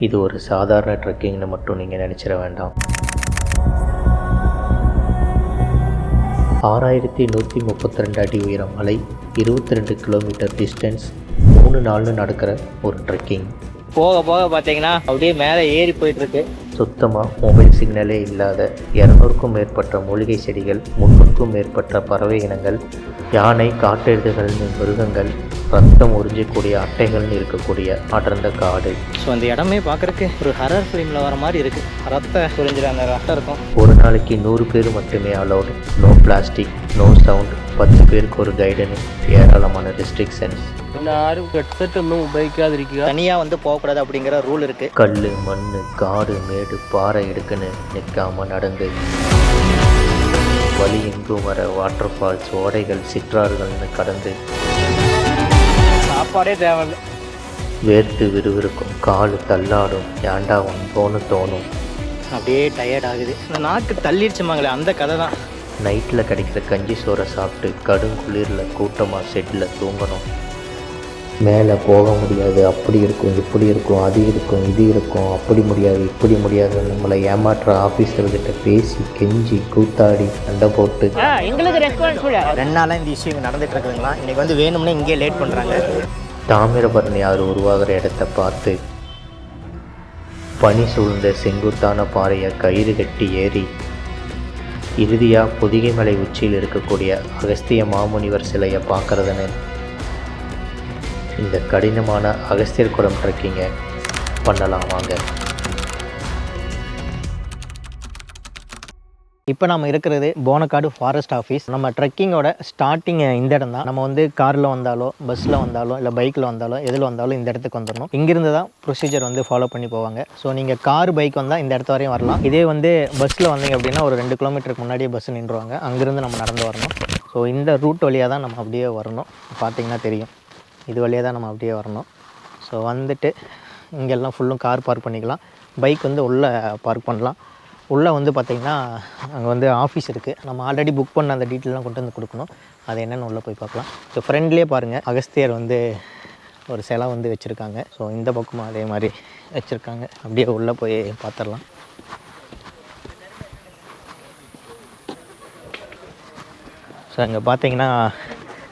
இது ஒரு சாதாரண ட்ரெக்கிங்னு மட்டும் நீங்கள் நினச்சிட வேண்டாம். 6132 அடி உயரம் மலை, 22 கிலோமீட்டர் டிஸ்டன்ஸ், 3 நாள்னு நடக்கிற ஒரு ட்ரெக்கிங். போக போக பார்த்தீங்கன்னா அப்படியே மேலே ஏறி போயிட்டுருக்கு. சுத்தமாக மொபைல் சிக்னலே இல்லாத 200க்கும் மேற்பட்ட மூலிகை செடிகள், 300க்கும் மேற்பட்ட பறவை இனங்கள், யானை, காட்டெழுதுகள்னு மிருகங்கள், ரத்தம் உறிஞ்சக்கூடிய அட்டைகள்னு இருக்கக்கூடிய அடர்ந்த காடு. ஸோ அந்த இடமே பார்க்குறக்கு ஒரு ஹரர் ஃபிலிமில் வர மாதிரி இருக்குது. ரத்த உறிஞ்சிற அந்த ரத்தம் இருக்கும். ஒரு நாளைக்கு 100 பேர் மட்டுமே allowed. No plastic, no sound, 10 பேருக்கு ஒரு கைடுன்னு ஏராளமான ரெஸ்ட்ரிக்ஷன்ஸ். யாரும் ஹெட்செட் ஒன்றும் உபயோகிக்காதிருക്കുക. தனியாக போகக்கூடாது அப்படிங்கிற ரூல் இருக்குது. கல், மண், காடு, மேடு, பாறை எடுக்குன்னு நிற்காம நடந்து வழி எங்கும் வர வாட்டர் ஃபால்ஸ், ஓடைகள், சிற்றாறுகள்னு கடந்து சாப்பாடே தேவையில்லை. வேர்த்து விறுவிறுக்கும், காலு தள்ளாடும், ஏண்டா வந்தோன்னு தோணும். அப்படியே டயர்ட் ஆகுது. இந்த நாக்கு தள்ளிடுச்சுமாங்களே, அந்த கதை தான். நைட்டில் கிடைக்கிற கஞ்சி சோறை சாப்பிட்டு கடுங்குளிரில் கூட்டமாக செட்டில் தூங்கணும். மேலே போக முடியாது, அப்படி இருக்கும், இப்படி இருக்கும், அது இருக்கும், இது இருக்கும், அப்படி முடியாது, இப்படி முடியாது, நம்மளை ஏமாற்ற ஆஃபீஸர்கிட்ட பேசி கெஞ்சி கூத்தாடி சண்டை போட்டு எங்களுக்கு ரெஸ்பான்சிபிள். 2 நாளாக இந்த இஷ்யூ இங்கே நடந்துட்டு இருக்குதுங்களா. இன்றைக்கி வேணும்னே இங்கே லேட் பண்ணுறாங்க. தாமிரபரணி ஆறு உருவாகிற இடத்த பார்த்து பனி சூழ்ந்த செங்குத்தான பாறையை கயிறு கட்டி ஏறி இறுதியாக பொதிகை மலை உச்சியில் இருக்கக்கூடிய அகஸ்திய மாமுனிவர் சிலையை பார்க்குறதுன்னு இந்த கடினமான அகஸ்தியர் குளம் ட்ரெக்கிங்கை பண்ணலாம் வாங்க. இப்போ நம்ம இருக்கிறது போனக்காடு ஃபாரஸ்ட் ஆஃபீஸ். நம்ம ட்ரெக்கிங்கோட ஸ்டார்டிங் இந்த இடம் தான். நம்ம காரில் வந்தாலோ, பஸ்ஸில் வந்தாலோ, இல்லை பைக்கில் வந்தாலோ, எதில் வந்தாலும் இந்த இடத்துக்கு வந்துடணும். இங்கிருந்து தான் ப்ரொசீஜர் ஃபாலோ பண்ணி போவாங்க. ஸோ நீங்கள் கார், பைக் வந்தால் இந்த இடத்து வரையும் வரலாம். இதே பஸ்ஸில் வந்தீங்க அப்படின்னா ஒரு 2 கிலோமீட்டருக்கு முன்னாடியே பஸ் நின்றுவாங்க. அங்கேருந்து நம்ம நடந்து வரணும். ஸோ இந்த ரூட் வழியாக தான் நம்ம அப்படியே வரணும். பார்த்தீங்கன்னா தெரியும், இது வழியாக தான் நம்ம அப்படியே வரணும். ஸோ வந்துட்டு இங்கெல்லாம் ஃபுல்லும் கார் பார்க் பண்ணிக்கலாம். பைக் உள்ளே பார்க் பண்ணலாம். உள்ளே பார்த்திங்கன்னா அங்கே ஆஃபீஸ் இருக்குது. நம்ம ஆல்ரெடி புக் பண்ண அந்த டீட்டெயிலாம் கொண்டு கொடுக்கணும். அது என்னென்னு உள்ளே போய் பார்க்கலாம். ஸோ ஃப்ரெண்ட்லேயே பாருங்கள், அகஸ்தியர் ஒரு சிலை வச்சுருக்காங்க. ஸோ இந்த பக்கமும் அதே மாதிரி வச்சுருக்காங்க. அப்படியே உள்ளே போய் பார்த்துடலாம். ஸோ இங்கே பார்த்தீங்கன்னா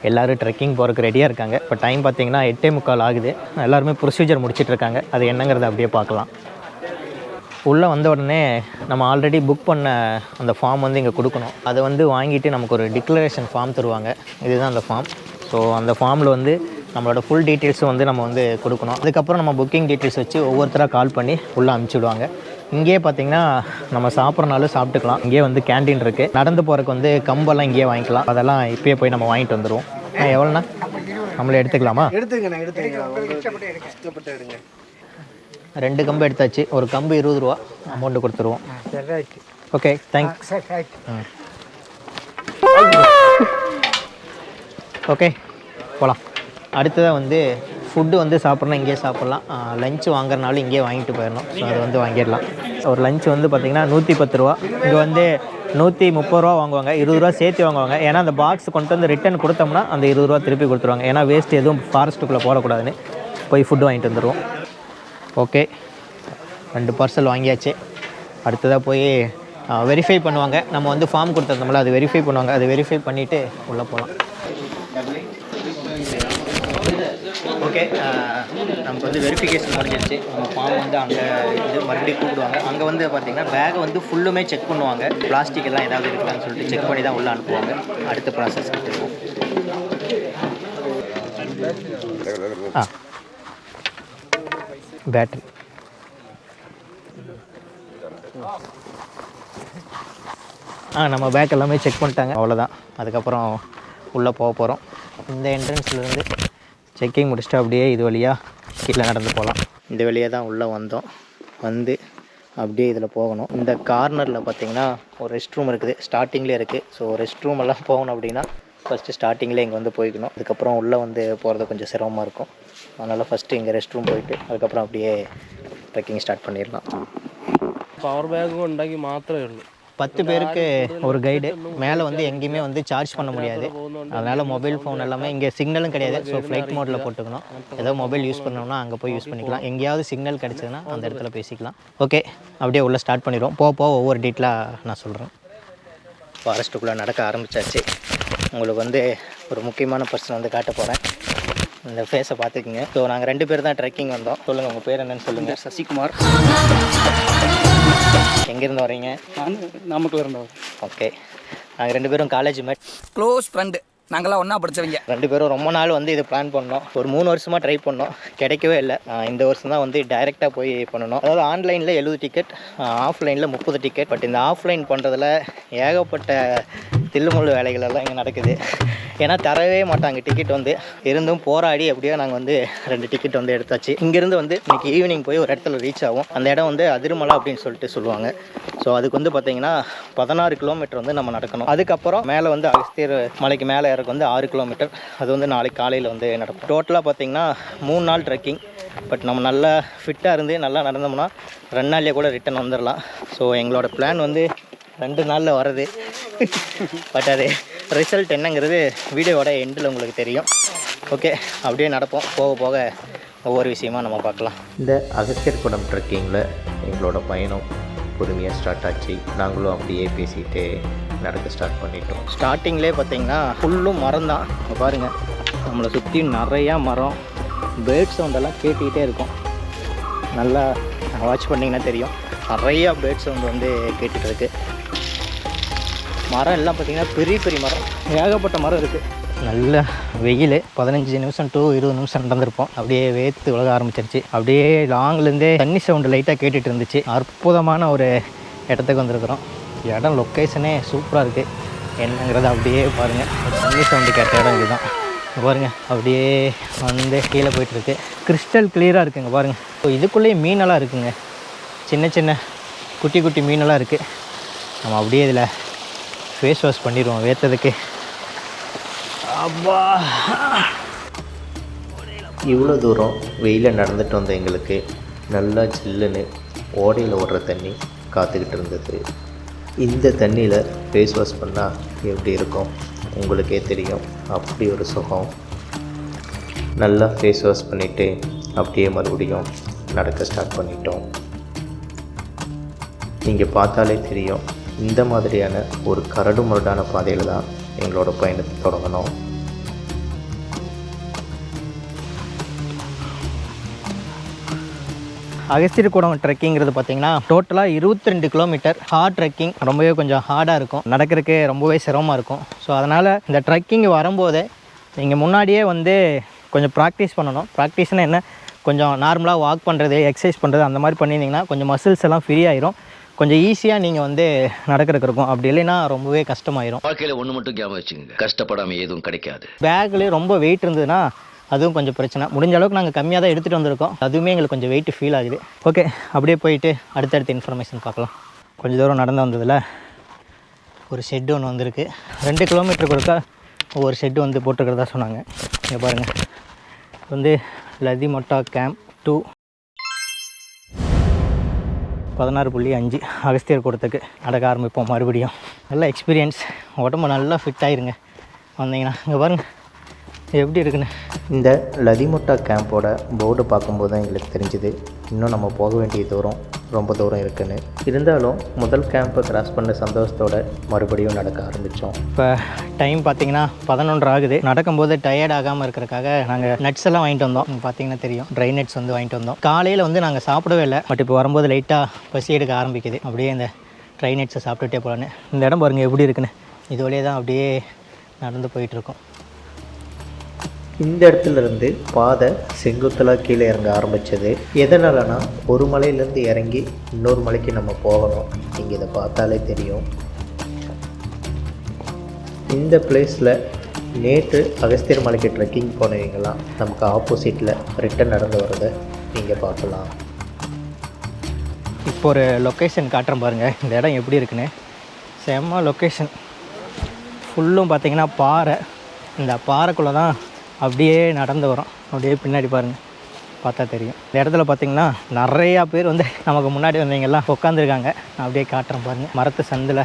எல்லோரும் ட்ரெக்கிங் போகிறதுக்கு ரெடியாக இருக்காங்க. இப்போ டைம் பார்த்தீங்கன்னா 8:45 ஆகுது. எல்லாருமே ப்ரொசீஜர் முடிச்சிட்ருக்காங்க. அது என்னங்கிறத அப்படியே பார்க்கலாம். உள்ளே வந்த உடனே நம்ம ஆல்ரெடி புக் பண்ண அந்த ஃபார்ம் இங்கே கொடுக்கணும். அதை வாங்கிட்டு நமக்கு ஒரு டிக்ளரேஷன் ஃபார்ம் தருவாங்க. இதுதான் அந்த ஃபார்ம். ஸோ அந்த ஃபார்மில் நம்மளோட ஃபுல் டீட்டெயில்ஸும் நம்ம கொடுக்கணும். அதுக்கப்புறம் நம்ம புக்கிங் டீட்டெயில்ஸ் வச்சு ஒவ்வொருத்தராக கால் பண்ணி உள்ளே அனுப்பிச்சிடுவாங்க. இங்கேயே பார்த்திங்கன்னா நம்ம சாப்பிட்றனாலும் சாப்பிட்டுக்கலாம். இங்கேயே கேன்டீன் இருக்குது. நடந்து போகிறதுக்கு கம்பெல்லாம் இங்கேயே வாங்கிக்கலாம். அதெல்லாம் இப்போயே போய் நம்ம வாங்கிட்டு வந்துடுவோம். எவ்வளோண்ணா நம்மளே எடுத்துக்கலாமா? எடுத்துங்க. 2 கம்பு எடுத்தாச்சு. ஒரு கம்பு 20 ரூபா அமௌண்ட்டு கொடுத்துருவோம். Okay, thanks. ஓகே, போகலாம். அடுத்ததாக ஃபுட்டு சாப்பிட்றோன்னா இங்கேயே சாப்பிட்லாம். லஞ்ச் வாங்குறனாலும் இங்கேயே வாங்கிட்டு போயிடணும். ஸோ அது வாங்கிடலாம். ஒரு லஞ்ச் பார்த்திங்கன்னா 110 ரூபா. இங்கே 130 ரூபா வாங்குவாங்க. 20 ரூபா சேர்த்து வாங்குவாங்க. ஏன்னா அந்த பாக்ஸ் கொண்டு ரிட்டன் கொடுத்தோம்னா அந்த 20 ரூபா திருப்பி கொடுத்துருவாங்க. ஏன்னா வேஸ்ட் எதுவும் ஃபாரஸ்ட்டுக்குள்ளே போடக்கூடாதுன்னு போய் ஃபுட்டு வாங்கிட்டு வந்துடுவோம். ஓகே, 2 பார்சல் வாங்கியாச்சு. அடுத்ததாக போய் வெரிஃபை பண்ணுவாங்க. நம்ம ஃபார்ம் கொடுத்துருந்தோம்ல, அது வெரிஃபை பண்ணுவாங்க. அது வெரிஃபை பண்ணிவிட்டு உள்ளே போகலாம். ஓகே, நமக்கு வெரிஃபிகேஷன் முடிஞ்சிருச்சு. நம்ம ஃபார்ம் அங்கே மறுபடியும் கூப்பிடுவாங்க. அங்கே பார்த்திங்கன்னா பேக்கை ஃபுல்லுமே செக் பண்ணுவாங்க. பிளாஸ்டிக் எல்லாம் ஏதாவது இருக்கலான்னு சொல்லிட்டு செக் பண்ணி தான் உள்ளே அனுப்புவாங்க. அடுத்த ப்ராசஸ் கிட்டுருவோம். பேட்டரி நம்ம பேக் எல்லாமே செக் பண்ணிட்டாங்க. அவ்வளோதான். அதுக்கப்புறம் உள்ளே போக போகிறோம். இந்த என்ட்ரன்ஸ்லேருந்து செக்கிங் முடிச்சுட்டு அப்படியே இது வழியாக கீழே நடந்து போகலாம். இந்த வழியாக தான் உள்ளே வந்தோம். அப்படியே இதில் போகணும். இந்த கார்னரில் பார்த்திங்கன்னா ஒரு ரெஸ்ட் ரூம் இருக்குது. ஸ்டார்டிங்லேயே இருக்குது. ஸோ ரெஸ்ட் ரூம் எல்லாம் போகணும் அப்படின்னா ஃபஸ்ட்டு ஸ்டார்டிங்லேயே இங்கே போய்க்கணும். அதுக்கப்புறம் உள்ளே போகிறது கொஞ்சம் சிரமமாக இருக்கும். அதனால் ஃபஸ்ட்டு இங்கே ரெஸ்ட் ரூம் போயிட்டு அதுக்கப்புறம் அப்படியே ட்ரெக்கிங் ஸ்டார்ட் பண்ணிடலாம். പവർ ബാഗ് ഉണ്ടാക്കി മാത്രമേ ഉള്ളൂ. 10 பேருக்கு ஒரு கைடு. மேலே வந்து எங்கேயுமே வந்து சார்ஜ் பண்ண முடியாது. அதனால் மொபைல் ஃபோன் எல்லாமே இங்கே சிக்னலும் கிடையாது. ஸோ ஃப்ளைட் மோடில் போட்டுக்கணும். ஏதோ மொபைல் யூஸ் பண்ணோம்னா அங்கே போய் யூஸ் பண்ணிக்கலாம். எங்கேயாவது சிக்னல் கிடச்சதுன்னா அந்த இடத்துல பேசிக்கலாம். ஓகே, அப்படியே உள்ளே ஸ்டார்ட் பண்ணிடுவோம். போக ஒவ்வொரு டீட்டெயிலாக நான் சொல்கிறேன். ஃபாரஸ்ட்டுக்குள்ளே நடக்க ஆரம்பித்தாச்சு. உங்களுக்கு வந்து ஒரு முக்கியமான பர்சன் வந்து காட்ட போகிறேன். இந்த ஃபேஸை பார்த்துக்குங்க. ஸோ நாங்கள் 2 பேர் தான் ட்ரெக்கிங் வந்தோம். சொல்லுங்கள், உங்கள் பேர் என்னன்னு சொல்லுங்கள். சசிகுமார். எங்கேருந்து வரீங்க? நாமக்கல் இருந்தவர். ஓகே, நாங்கள் 2 பேரும் காலேஜ் மேட், க்ளோஸ் ஃப்ரெண்டு. நாங்களாம் ஒன்றா படித்தவங்க. 2 பேரும் ரொம்ப நாள் வந்து இது பிளான் பண்ணோம். ஒரு 3 வருஷமாக ட்ரை பண்ணோம், கிடைக்கவே இல்லை. இந்த வருஷம் தான் வந்து டைரெக்டாக போய் பண்ணணும். அதாவது ஆன்லைனில் 70 டிக்கெட், ஆஃப்லைனில் 30 டிக்கெட். பட் இந்த ஆஃப்லைன் பண்ணுறதுல ஏகப்பட்ட தில்லுமுள்ளு வேலைகள் எல்லாம் இங்கே நடக்குது. ஏன்னா தரவே மாட்டாங்க டிக்கெட் வந்து. இருந்தும் போராடி எப்படியோ நாங்கள் வந்து 2 டிக்கெட் வந்து எடுத்தாச்சு. இங்கேருந்து வந்து இன்றைக்கி ஈவினிங் போய் ஒரு இடத்துல ரீச் ஆகும். அந்த இடம் வந்து அதிருமலை அப்படின்னு சொல்லிட்டு சொல்லுவாங்க. ஸோ அதுக்கு வந்து பார்த்திங்கன்னா 16 கிலோமீட்டர் வந்து நம்ம நடக்கணும். அதுக்கப்புறம் மேலே வந்து அகஸ்தியர் மலைக்கு மேலே இறக்கு வந்து 6 கிலோமீட்டர். அது வந்து நாளைக்கு காலையில் வந்து நடக்கும். டோட்டலாக பார்த்திங்கன்னா 3 நாள் ட்ரெக்கிங். பட் நம்ம நல்லா ஃபிட்டாக இருந்து நல்லா நடந்தோம்னா 2 நாள்லேயே கூட ரிட்டன் வந்துடலாம். ஸோ எங்களோட பிளான் வந்து 2 நாளில் வர்றது. பட் அது ரிசல்ட் என்னங்கிறது வீடியோவோட எண்டில் உங்களுக்கு தெரியும். ஓகே, அப்படியே நடப்போம். போக ஒவ்வொரு விஷயமாக நம்ம பார்க்கலாம். இந்த அகஸ்தியர் குடம் ட்ரெக்கிங்கில் எங்களோட பயணம் பொறுமையாக ஸ்டார்ட் ஆச்சு. நாங்களும் அப்படியே பேசிகிட்டு நடக்க ஸ்டார்ட் பண்ணிட்டோம். ஸ்டார்டிங்லேயே பார்த்தீங்கன்னா ஃபுல்லும் மரம் தான். பாருங்கள், நம்மளை சுற்றி நிறையா மரம், பேர்ட் சவுண்டெல்லாம் கேட்டுக்கிட்டே இருக்கும். நல்லா வாட்ச் பண்ணிங்கன்னா தெரியும், நிறையா பேர்ட் சவுண்டு வந்து கேட்டுகிட்டு இருக்குது. மரம் எல்லாம் பார்த்திங்கன்னா பெரிய மரம், ஏகப்பட்ட மரம் இருக்குது. நல்ல வெயில். 15 நிமிஷம் to 20 நிமிஷம் நடந்திருப்போம். அப்படியே வேத்து உலக ஆரம்பிச்சிருச்சு. அப்படியே லாங்லேருந்தே தண்ணி சவுண்டு லைட்டாக கேட்டுகிட்டு இருந்துச்சு. அற்புதமான ஒரு இடத்துக்கு வந்திருக்கிறோம். இடம் லொக்கேஷனே சூப்பராக இருக்குது. என்னங்கிறத அப்படியே பாருங்கள். தண்ணி சவுண்டு கேட்ட இடம் இதுதான். பாருங்கள், அப்படியே வந்து கீழே போயிட்டுருக்கு. கிறிஸ்டல் கிளியராக இருக்குங்க பாருங்கள். ஸோ இதுக்குள்ளேயே மீனெல்லாம் இருக்குங்க. சின்ன குட்டி மீனெல்லாம் இருக்குது. நம்ம அப்படியே இதில் ஃபேஸ் வாஷ் பண்ணிடுவோம் வேர்த்ததுக்கு. அப்பா, இவ்வளோ தூரம் வெயிலில் நடந்துட்டு வந்த எங்களுக்கு நல்லா ஜில்லுன்னு ஓடையில் ஓடுற தண்ணி காத்துக்கிட்டு இருந்தது. இந்த தண்ணியில் ஃபேஸ் வாஷ் பண்ணால் எப்படி இருக்கும் உங்களுக்கே தெரியும். அப்படி ஒரு சுகம். நல்லா ஃபேஸ் வாஷ் பண்ணிவிட்டு அப்படியே மறுபடியும் நடக்க ஸ்டார்ட் பண்ணிட்டோம். நீங்கள் பார்த்தாலே தெரியும், இந்த மாதிரியான ஒரு கரடு முரடான பாதையில் தான் எங்களோட பயணத்தை தொடங்கணும். அகஸ்தியர் கூடம் ட்ரெக்கிங்கிறது பார்த்திங்கன்னா டோட்டலாக 22 கிலோமீட்டர். ஹார்ட் ட்ரெக்கிங், ரொம்பவே கொஞ்சம் ஹார்டாக இருக்கும், நடக்கிறதுக்கு ரொம்பவே சிரமமாக இருக்கும். ஸோ அதனால் இந்த ட்ரெக்கிங் வரும்போதே நீங்கள் முன்னாடியே வந்து கொஞ்சம் ப்ராக்டிஸ் பண்ணணும். ப்ராக்டிஸ்னால் என்ன, கொஞ்சம் நார்மலாக வாக் பண்ணுறது, எக்ஸசைஸ் பண்ணுறது அந்த மாதிரி பண்ணியிருந்தீங்கன்னா கொஞ்சம் மசில்ஸ் எல்லாம் ஃப்ரீ ஆயிரும். கொஞ்சம் ஈஸியாக நீங்கள் வந்து நடக்கிறதுக்கு இருக்கும். அப்படி இல்லைன்னா ரொம்பவே கஷ்டமாயிரும். வாழ்க்கையில் ஒன்று மட்டும் ஞாபகம் வச்சுங்க, கஷ்டப்படாமல் எதுவும் கிடைக்காது. பேக்லேயே ரொம்ப வெயிட் இருந்ததுன்னா அதுவும் கொஞ்சம் பிரச்சனை. முடிஞ்ச அளவுக்கு நாங்கள் கம்மியாக தான் எடுத்துகிட்டு வந்திருக்கோம். அதுவுமே எங்களுக்கு கொஞ்சம் வெயிட் ஃபீல் ஆகுது. ஓகே, அப்படியே போயிட்டு அடுத்தடுத்த இன்ஃபர்மேஷன் பார்க்கலாம். கொஞ்சம் தூரம் நடந்து வந்ததில் ஒரு ஷெட்டு ஒன்று வந்திருக்கு. 2 கிலோமீட்டருக்கு ஒருக்கா ஒவ்வொரு ஷெட்டு வந்து போட்டுருக்கிறதா சொன்னாங்க. இங்கே பாருங்கள், வந்து லதிமொட்டா கேம்ப் 2 16.5 அகஸ்தியர் கூடத்துக்கு நடக்க ஆரம்பிப்போம். மறுபடியும் நல்ல எக்ஸ்பீரியன்ஸ், உடம்பு நல்லா ஃபிட் ஆகிருங்க வந்தீங்கன்னா. இங்கே பாருங்கள் எப்படி இருக்குன்னு. இந்த லதிமொட்டா கேம்போட போர்டு பார்க்கும்போது தான் எங்களுக்கு தெரிஞ்சுது இன்னும் நம்ம போக வேண்டிய தூரம் ரொம்ப தூரம் இருக்குன்னு. இருந்தாலும் முதல் கேம்பை கிராஸ் பண்ண சந்தோஷத்தோடு மறுபடியும் நடக்க ஆரம்பித்தோம். இப்போ டைம் பார்த்தீங்கன்னா 11 ஆகுது. நடக்கும்போது டயர்ட் ஆகாமல் இருக்கிறதுக்காக நாங்கள் நட்ஸ் எல்லாம் வாங்கிட்டு வந்தோம். பார்த்தீங்கன்னா தெரியும், ட்ரை நட்ஸ் வந்து வாங்கிட்டு வந்தோம். காலையில் வந்து நாங்கள் சாப்பிடவே இல்லை. பட் இப்போ வரும்போது லைட்டாக பசி எடுக்க ஆரம்பிக்குது. அப்படியே இந்த ட்ரை நட்ஸை சாப்பிட்டுட்டே போகலான்னு. இந்த இடம் பாருங்கள் எப்படி இருக்குன்னு. இது வழியே தான் அப்படியே நடந்து போயிட்டுருக்கோம். இந்த இடத்துலேருந்து பாதை செங்குத்தலாக கீழே இறங்க ஆரம்பித்தது. எதனாலனா ஒரு மலையிலேருந்து இறங்கி இன்னொரு மலைக்கு நம்ம போகணும். நீங்கள் இதை பார்த்தாலே தெரியும். இந்த பிளேஸில் நேற்று அகஸ்தியர் மலைக்கு ட்ரெக்கிங் போனவங்களாம் நமக்கு ஆப்போசிட்டில் ரிட்டன் நடந்து வரதை நீங்கள் பார்க்கலாம். இப்போ ஒரு லொக்கேஷன் காட்டுறேன் பாருங்கள், இந்த இடம் எப்படி இருக்குன்னு. செம்ம லொக்கேஷன். ஃபுல்லும் பார்த்திங்கன்னா பாறை. இந்த பாறைக்குள்ளே தான் அப்படியே நடந்து வரோம். அப்படியே பின்னாடி பாருங்கள் பார்த்தா தெரியும். இந்த இடத்துல பார்த்திங்கன்னா நிறையா பேர் வந்து நமக்கு முன்னாடி வந்தவங்கெல்லாம் உட்காந்துருக்காங்க. நான் அப்படியே காட்டுறேன் பாருங்கள். மரத்து சந்தில்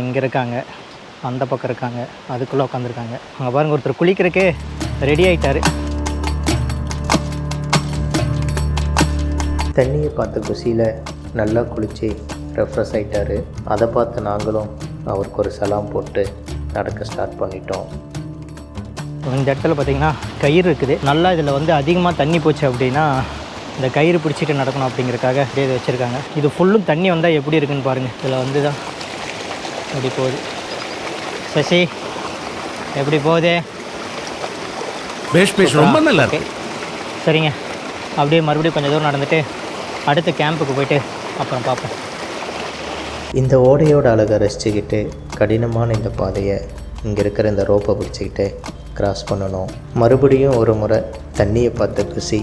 இங்கே இருக்காங்க, அந்த பக்கம் இருக்காங்க, அதுக்குள்ளே உட்காந்துருக்காங்க. அங்கே பாருங்கள், ஒருத்தர் குளிக்கிறதுக்கே ரெடி ஆகிட்டார். தண்ணியை பார்த்த குசியில் நல்லா குளித்து ரெஃப்ரெஷ் ஆகிட்டார். அதை பார்த்து நாங்களும் அவருக்கு ஒரு சலாம் போட்டு நடக்க ஸ்டார்ட் பண்ணிட்டோம். இந்த இடத்துல பார்த்திங்கன்னா கயிறு இருக்குது. நல்லா இதில் வந்து அதிகமாக தண்ணி போச்சு அப்படின்னா இந்த கயிறு பிடிச்சிட்டு நடக்கணும் அப்படிங்கிறதுக்காக அப்படியே இதை வச்சுருக்காங்க. இது ஃபுல்லும் தண்ணி வந்தால் எப்படி இருக்குன்னு பாருங்கள். இதில் வந்து தான் எப்படி போகுது. சசி எப்படி போகுது? ரொம்ப நல்லா இருக்கு. சரிங்க, அப்படியே மறுபடியும் கொஞ்சம் தூரம் நடந்துட்டு அடுத்த கேம்புக்கு போயிட்டு அப்புறம் பார்ப்போம். இந்த ஓடையோட அழகை ரசிச்சுக்கிட்டு கடினமான இந்த பாதையை இங்கே இருக்கிற இந்த ரோப்பை பிடிச்சிக்கிட்டு கிராஸ் பண்ணணும். மறுபடியும் ஒரு முறை தண்ணியை பார்த்த குசி,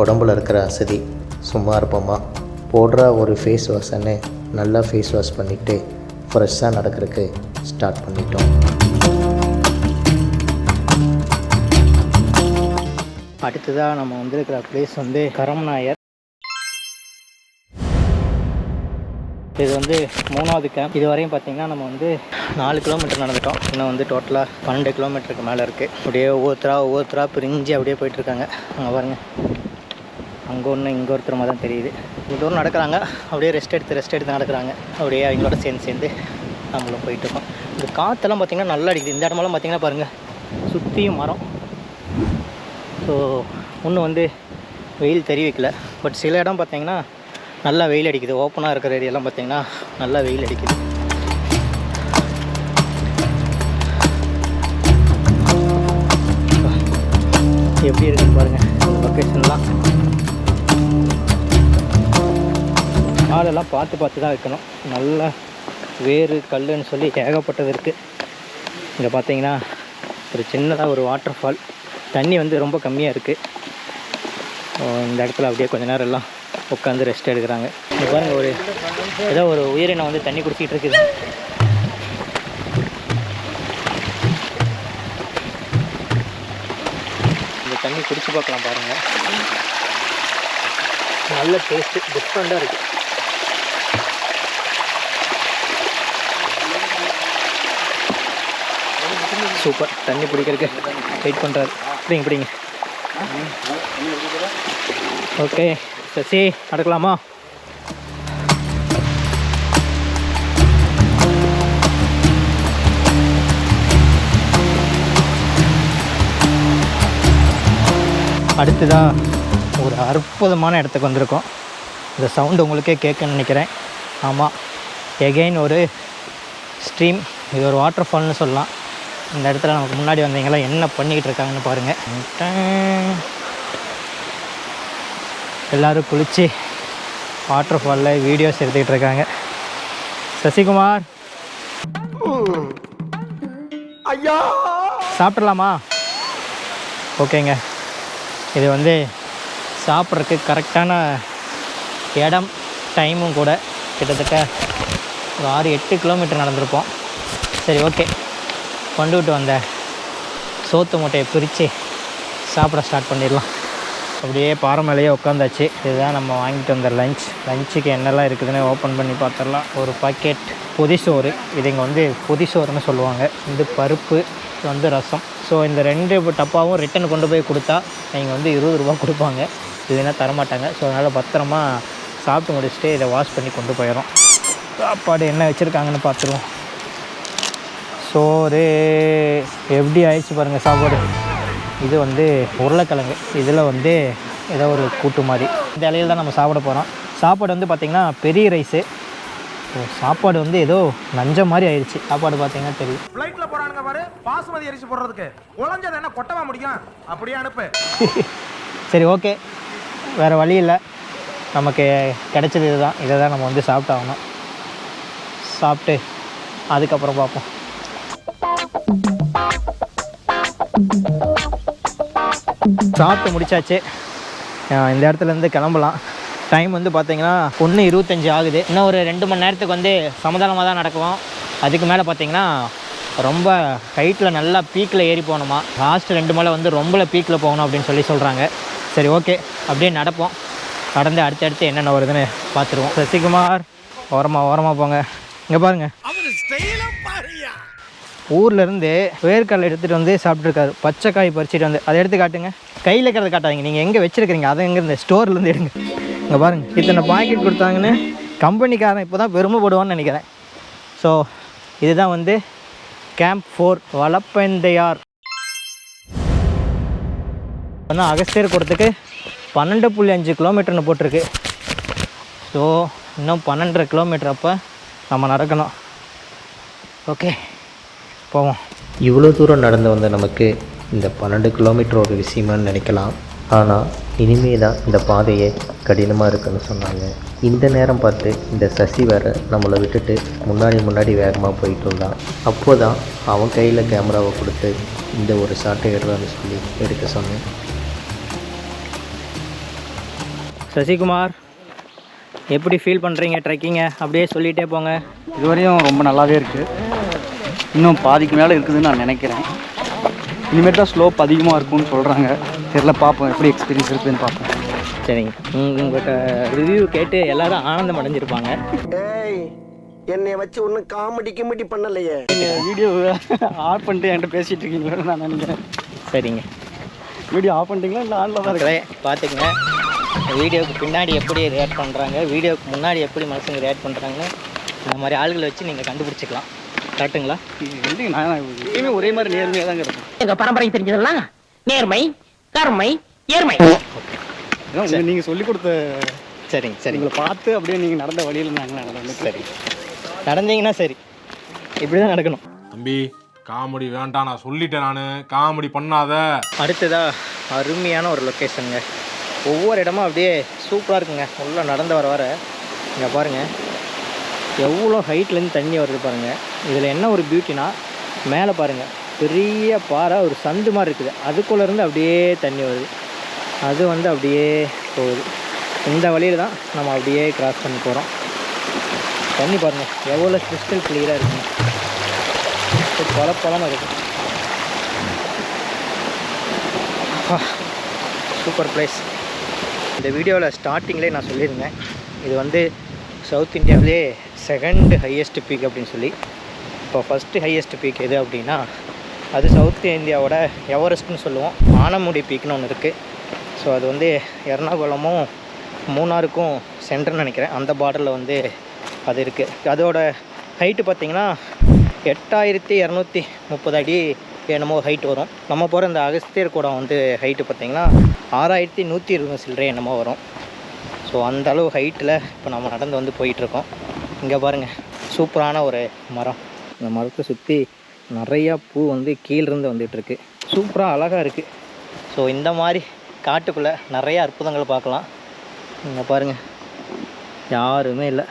உடம்புல இருக்கிற அசதி, சும்மா இருப்போமா போடுறா ஒரு ஃபேஸ் வாஷ்ன்னு நல்லா ஃபேஸ் வாஷ் பண்ணிவிட்டு ஃப்ரெஷ்ஷாக நடக்கிறதுக்கு ஸ்டார்ட் பண்ணிட்டோம். அடுத்ததாக நம்ம வந்துருக்கிற பிளேஸ் வந்து கரம்நாயர். இது வந்து 3வது கேம்ப். இது வரையும் பார்த்திங்கன்னா நம்ம வந்து 4 கிலோமீட்டர் நடந்துட்டோம். இன்னும் வந்து டோட்டலாக 12 கிலோமீட்டருக்கு மேலே இருக்குது. அப்படியே ஒவ்வொருத்தரா பிரிஞ்சு அப்படியே போயிட்டுருக்காங்க. அங்கே பாருங்கள், அங்கே ஒன்று இங்கே ஒருத்தரமாக தான் தெரியுது. இங்கே தூரம் நடக்கிறாங்க, அப்படியே ரெஸ்ட் எடுத்து நடக்கிறாங்க. அப்படியே அவங்களோட சேர்ந்து நம்மளும் போயிட்டுருக்கோம். இந்த காற்றெல்லாம் பார்த்திங்கன்னா நல்லா அடிக்குது. இந்த இடமெல்லாம் பார்த்திங்கன்னா பாருங்கள், சுற்றியும் மரம். ஸோ ஒன்றும் வந்து வெயில் தெரிவிக்கல. பட் சில இடம் பார்த்திங்கன்னா நல்லா வெயில் அடிக்குது. ஓப்பனாக இருக்கிற ஏரியாலாம் பார்த்திங்கன்னா நல்லா வெயில் அடிக்குது. எப்படி இருக்குன்னு பாருங்கள் லொக்கேஷன்லாம். ஆளெல்லாம் பார்த்து தான் வைக்கணும். நல்லா வேறு கல்லுன்னு சொல்லி ஏகப்பட்டது இருக்குது. இங்கே பார்த்தீங்கன்னா ஒரு சின்னதாக ஒரு வாட்டர் ஃபால். தண்ணி வந்து ரொம்ப கம்மியாக இருக்குது. இந்த இடத்துல அப்படியே கொஞ்ச நேரம் எல்லாம் உட்காந்து ரெஸ்ட் எடுக்கிறாங்க. இங்கே பாருங்கள், ஏதோ ஒரு உயிரினம் வந்து தண்ணி குடிச்சிட்டு இருக்குது. இந்த தண்ணி குடிச்சு பார்க்கலாம் பாருங்கள். நல்ல டேஸ்ட்டு, டிஃப்ரெண்ட்டாக இருக்குது. சூப்பர். தண்ணி பிடிக்கிறதுக்கு வெயிட் பண்ணுறாரு. பிடிங்க. ஓகே சசி, நடக்கலாமா? அடுத்ததாக ஒரு அற்புதமான இடத்துக்கு வந்திருக்கோம். இந்த சவுண்டு உங்களுக்கே கேட்குன்னு நினைக்கிறேன். ஆமாம், எகெயின் ஒரு ஸ்ட்ரீம். இது ஒரு வாட்டர் ஃபால்னு சொல்லலாம். இந்த இடத்துல நமக்கு முன்னாடி வந்தீங்களா என்ன பண்ணிக்கிட்டு இருக்காங்கன்னு பாருங்கள். எல்லோரும் குளித்து வாட்டர் ஃபாலில் வீடியோஸ் எடுத்துக்கிட்டு இருக்காங்க. சசிகுமார் ஐயா, சாப்பிட்றலாமா? ஓகேங்க. இது வந்து சாப்பிட்றதுக்கு கரெக்டான இடம், டைமும் கூட. கிட்டத்தட்ட ஒரு 6-8 கிலோமீட்டர் நடந்திருப்போம். சரி, ஓகே. கொண்டு விட்டு வந்த சோத்து மூட்டையை பிரித்து சாப்பிட ஸ்டார்ட் பண்ணிடலாம். அப்படியே பாறை மேலேயே உட்காந்தாச்சு. இதுதான் நம்ம வாங்கிட்டு வந்த லஞ்சுக்கு என்னெல்லாம் இருக்குதுன்னு ஓப்பன் பண்ணி பார்த்துடலாம். ஒரு பாக்கெட் பொதிசோறு. இது இங்கே வந்து பொதிசோறுன்னு சொல்லுவாங்க. இது பருப்பு, இது வந்து ரசம். ஸோ இந்த 2 டப்பாவும் ரிட்டன் கொண்டு போய் கொடுத்தா நீங்கள் வந்து 20 ரூபா கொடுப்பாங்க. இல்லைன்னா தரமாட்டாங்க. ஸோ அதனால் பத்திரமா சாப்பிட்டு முடிச்சுட்டு இதை வாஷ் பண்ணி கொண்டு போயிடும். சாப்பாடு என்ன வச்சுருக்காங்கன்னு பார்த்துருவோம். சோறு எப்படி ஆயிடுச்சு பாருங்கள் சாப்பாடு. இது வந்து உருளைக்கிழங்கு. இதில் வந்து ஏதோ ஒரு கூட்டு மாதிரி. இந்த இலையில் தான் நம்ம சாப்பிட போகிறோம். சாப்பாடு வந்து பார்த்திங்கன்னா பெரிய ரைஸு. சாப்பாடு வந்து ஏதோ நஞ்ச மாதிரி ஆயிடுச்சு. சாப்பாடு பார்த்தீங்கன்னா தெரியும். ஃப்ளைட்டில் போகிறானுங்க பாரு, பாசுமதி அரிசி போடுறதுக்கு உழைஞ்சது என்ன கொட்டவா முடியும்? அப்படியே அனுப்பு. சரி, ஓகே, வேறு வழி இல்லை. நமக்கு கிடைச்சது இதுதான். இதை தான் நம்ம வந்து சாப்பிட்டாகணும். சாப்பிட்டு அதுக்கப்புறம் பார்ப்போம். சாப்பிட்டு முடிச்சாச்சு. இந்த இடத்துலேருந்து கிளம்பலாம். டைம் வந்து பார்த்திங்கன்னா 1:25 ஆகுது. இன்னும் ஒரு 2 மணி நேரத்துக்கு வந்து சமதளமாக தான் நடக்குவோம். அதுக்கு மேலே பார்த்திங்கன்னா ரொம்ப ஹைட்டில் நல்லா பீக்கில் ஏறி போகணுமா. லாஸ்ட்டு 2 மலை வந்து ரொம்ப பீக்கில் போகணும் அப்படின்னு சொல்கிறாங்க. சரி ஓகே, அப்படியே நடப்போம். நடந்து அடுத்தடுத்து என்னென்ன வருதுன்னு பார்த்துருவோம். சசிகுமார் ஓரமாக போங்க. இங்கே பாருங்கள், ஊர்லேருந்து வேர்க்கடலை எடுத்துகிட்டு வந்து சாப்பிட்ருக்காரு. பச்சை காய் பறிச்சிட்டு வந்து அதை எடுத்து காட்டுங்க. கையில் இருக்கிறத காட்டாதீங்க, நீங்கள் எங்கே வச்சுருக்கிறீங்க அதை எங்கே இந்த ஸ்டோர்லேருந்து எடுங்க. இங்கே பாருங்கள், இத்தனை பாக்கெட் கொடுத்தாங்கன்னு கம்பெனிக்காரன் இப்போ தான் பெருமைப்படுவான்னு நினைக்கிறேன். ஸோ இதுதான் வந்து கேம்ப் 4 வலப்பந்தையார். ஆனால் அகஸ்தியர் கூடத்துக்கு 12.5 கிலோமீட்டர்னு போட்டிருக்கு. ஸோ இன்னும் 12.5 கிலோமீட்டர் அப்போ நம்ம நடக்கணும். ஓகே போவோம். இவ்வளோ தூரம் நடந்து வந்த நமக்கு இந்த 12 கிலோமீட்டர் ஒரு விஷயமானு நினைக்கலாம். ஆனால் இனிமே தான் இந்த பாதையே கடினமாக இருக்குன்னு சொன்னாங்க. இந்த நேரம் பார்த்து இந்த சசி வேறு நம்மளை விட்டுட்டு முன்னாடி வேகமாக போயிட்டு இருந்தான். அப்போ தான் அவன் கையில் கேமராவை கொடுத்து இந்த ஒரு ஷாட்டை எடுறான்னு சொல்லி எடுக்க சொன்னேன். சசிகுமார், எப்படி ஃபீல் பண்ணுறீங்க ட்ரெக்கிங்கை? அப்படியே சொல்லிகிட்டே போங்க. இதுவரையும் ரொம்ப நல்லாவே இருக்குது. இன்னும் பாதிக்கு மேலே இருக்குதுன்னு நான் நினைக்கிறேன். இனிமேல் தான் ஸ்லோப் அதிகமாக இருக்கும்னு சொல்கிறாங்க. தெரியல, பார்ப்போம் எப்படி எக்ஸ்பீரியன்ஸ் இருக்குதுன்னு பார்ப்போம். சரிங்க, உங்கள்கிட்ட ரிவ்யூ கேட்டு எல்லாரும் ஆனந்தம் அடைஞ்சிருப்பாங்க. என்னை வச்சு ஒன்றும் காமெடி பண்ணலையே. நீங்கள் வீடியோ ஆஃப் பண்ணிட்டு என்கிட்ட பேசிகிட்டு இருக்கீங்களா நான் நினைக்கிறேன். சரிங்க, வீடியோ ஆஃப் பண்ணிட்டீங்களா இல்லை ஆனில் தான் இருக்கிறேன். பார்த்துக்குங்க, வீடியோவுக்கு பின்னாடி எப்படி ரியாக்ட் பண்ணுறாங்க, வீடியோவுக்கு முன்னாடி எப்படி மனுஷங்க ரியாக்ட் பண்ணுறாங்கன்னு இந்த மாதிரி ஆளுகளை வச்சு நீங்கள் கண்டுபிடிச்சிக்கலாம். கரெக்டுங்களா? நான் எப்பயுமே ஒரே மாதிரி நேர்மையாக தாங்க இருக்கும். எங்கள் பரம்பரை தெரிஞ்சதெல்லாம் நேர்மை, கருமை, ஏர்மை. நீங்கள் சொல்லிக் கொடுத்த சரிங்க, உங்களை பார்த்து அப்படியே நீங்கள் நடந்த வழியில் நாங்கள் நடந்தோம். சரி, நடந்தீங்கன்னா சரி, இப்படி தான் நடக்கணும். தம்பி காமெடி வேண்டாம், நான் சொல்லிட்டேன், நான் காமெடி பண்ணாத. அடுத்ததாக அருமையான ஒரு லொக்கேஷனுங்க. ஒவ்வொரு இடமும் அப்படியே சூப்பராக இருக்குங்க. உள்ளே நடந்து வர இங்கே பாருங்கள் எவ்வளோ ஹைட்லேருந்து தண்ணி வருது பாருங்கள். இதில் என்ன ஒரு பியூட்டினா, மேலே பாருங்கள் பெரிய பாறை ஒரு சந்து மாதிரி இருக்குது, அதுக்குள்ளேருந்து அப்படியே தண்ணி வருது. அது வந்து அப்படியே போகுது. இந்த வழியில் தான் நம்ம அப்படியே கிராஸ் பண்ணி போகிறோம். தண்ணி பாருங்கள் எவ்வளோ கிறிஸ்டல் கிளியராக இருக்குங்க, பழப்பழமாக இருக்குது. Super place. இந்த வீடியோவில் ஸ்டார்டிங்லேயே நான் சொல்லியிருந்தேன், இது வந்து சவுத் இந்தியாவிலே 2nd ஹையஸ்ட் பீக் அப்படின்னு சொல்லி. இப்போ ஃபஸ்ட்டு ஹையஸ்ட் பீக் எது அப்படின்னா அது சவுத் இந்தியாவோட எவரெஸ்ட்னு சொல்லுவோம். ஆனமுடி பீக்னு ஒன்று இருக்குது. ஸோ அது வந்து எர்ணாகுளமும் மூணாருக்கும் சென்டர்னு நினைக்கிறேன், அந்த பார்டரில் வந்து அது இருக்குது. அதோட ஹைட்டு பார்த்திங்கன்னா 8230 அடி என்னமோ ஹைட் வரும். நம்ம போகிற இந்த அகஸ்தியர் கூடம் வந்து ஹைட்டு பார்த்திங்கன்னா 6120 சில்லறை என்னமோ வரும். ஸோ அந்தளவு ஹைட்டில் இப்போ நம்ம நடந்து வந்து போயிட்டுருக்கோம். இங்கே பாருங்கள் சூப்பரான ஒரு மரம். இந்த மரத்தை சுற்றி நிறையா பூ வந்து கீழிருந்து வந்துகிட்ருக்கு. சூப்பராக அழகாக இருக்குது. ஸோ இந்த மாதிரி காட்டுக்குள்ளே நிறையா அற்புதங்கள் பார்க்கலாம். இங்கே பாருங்கள் யாருமே இல்லை,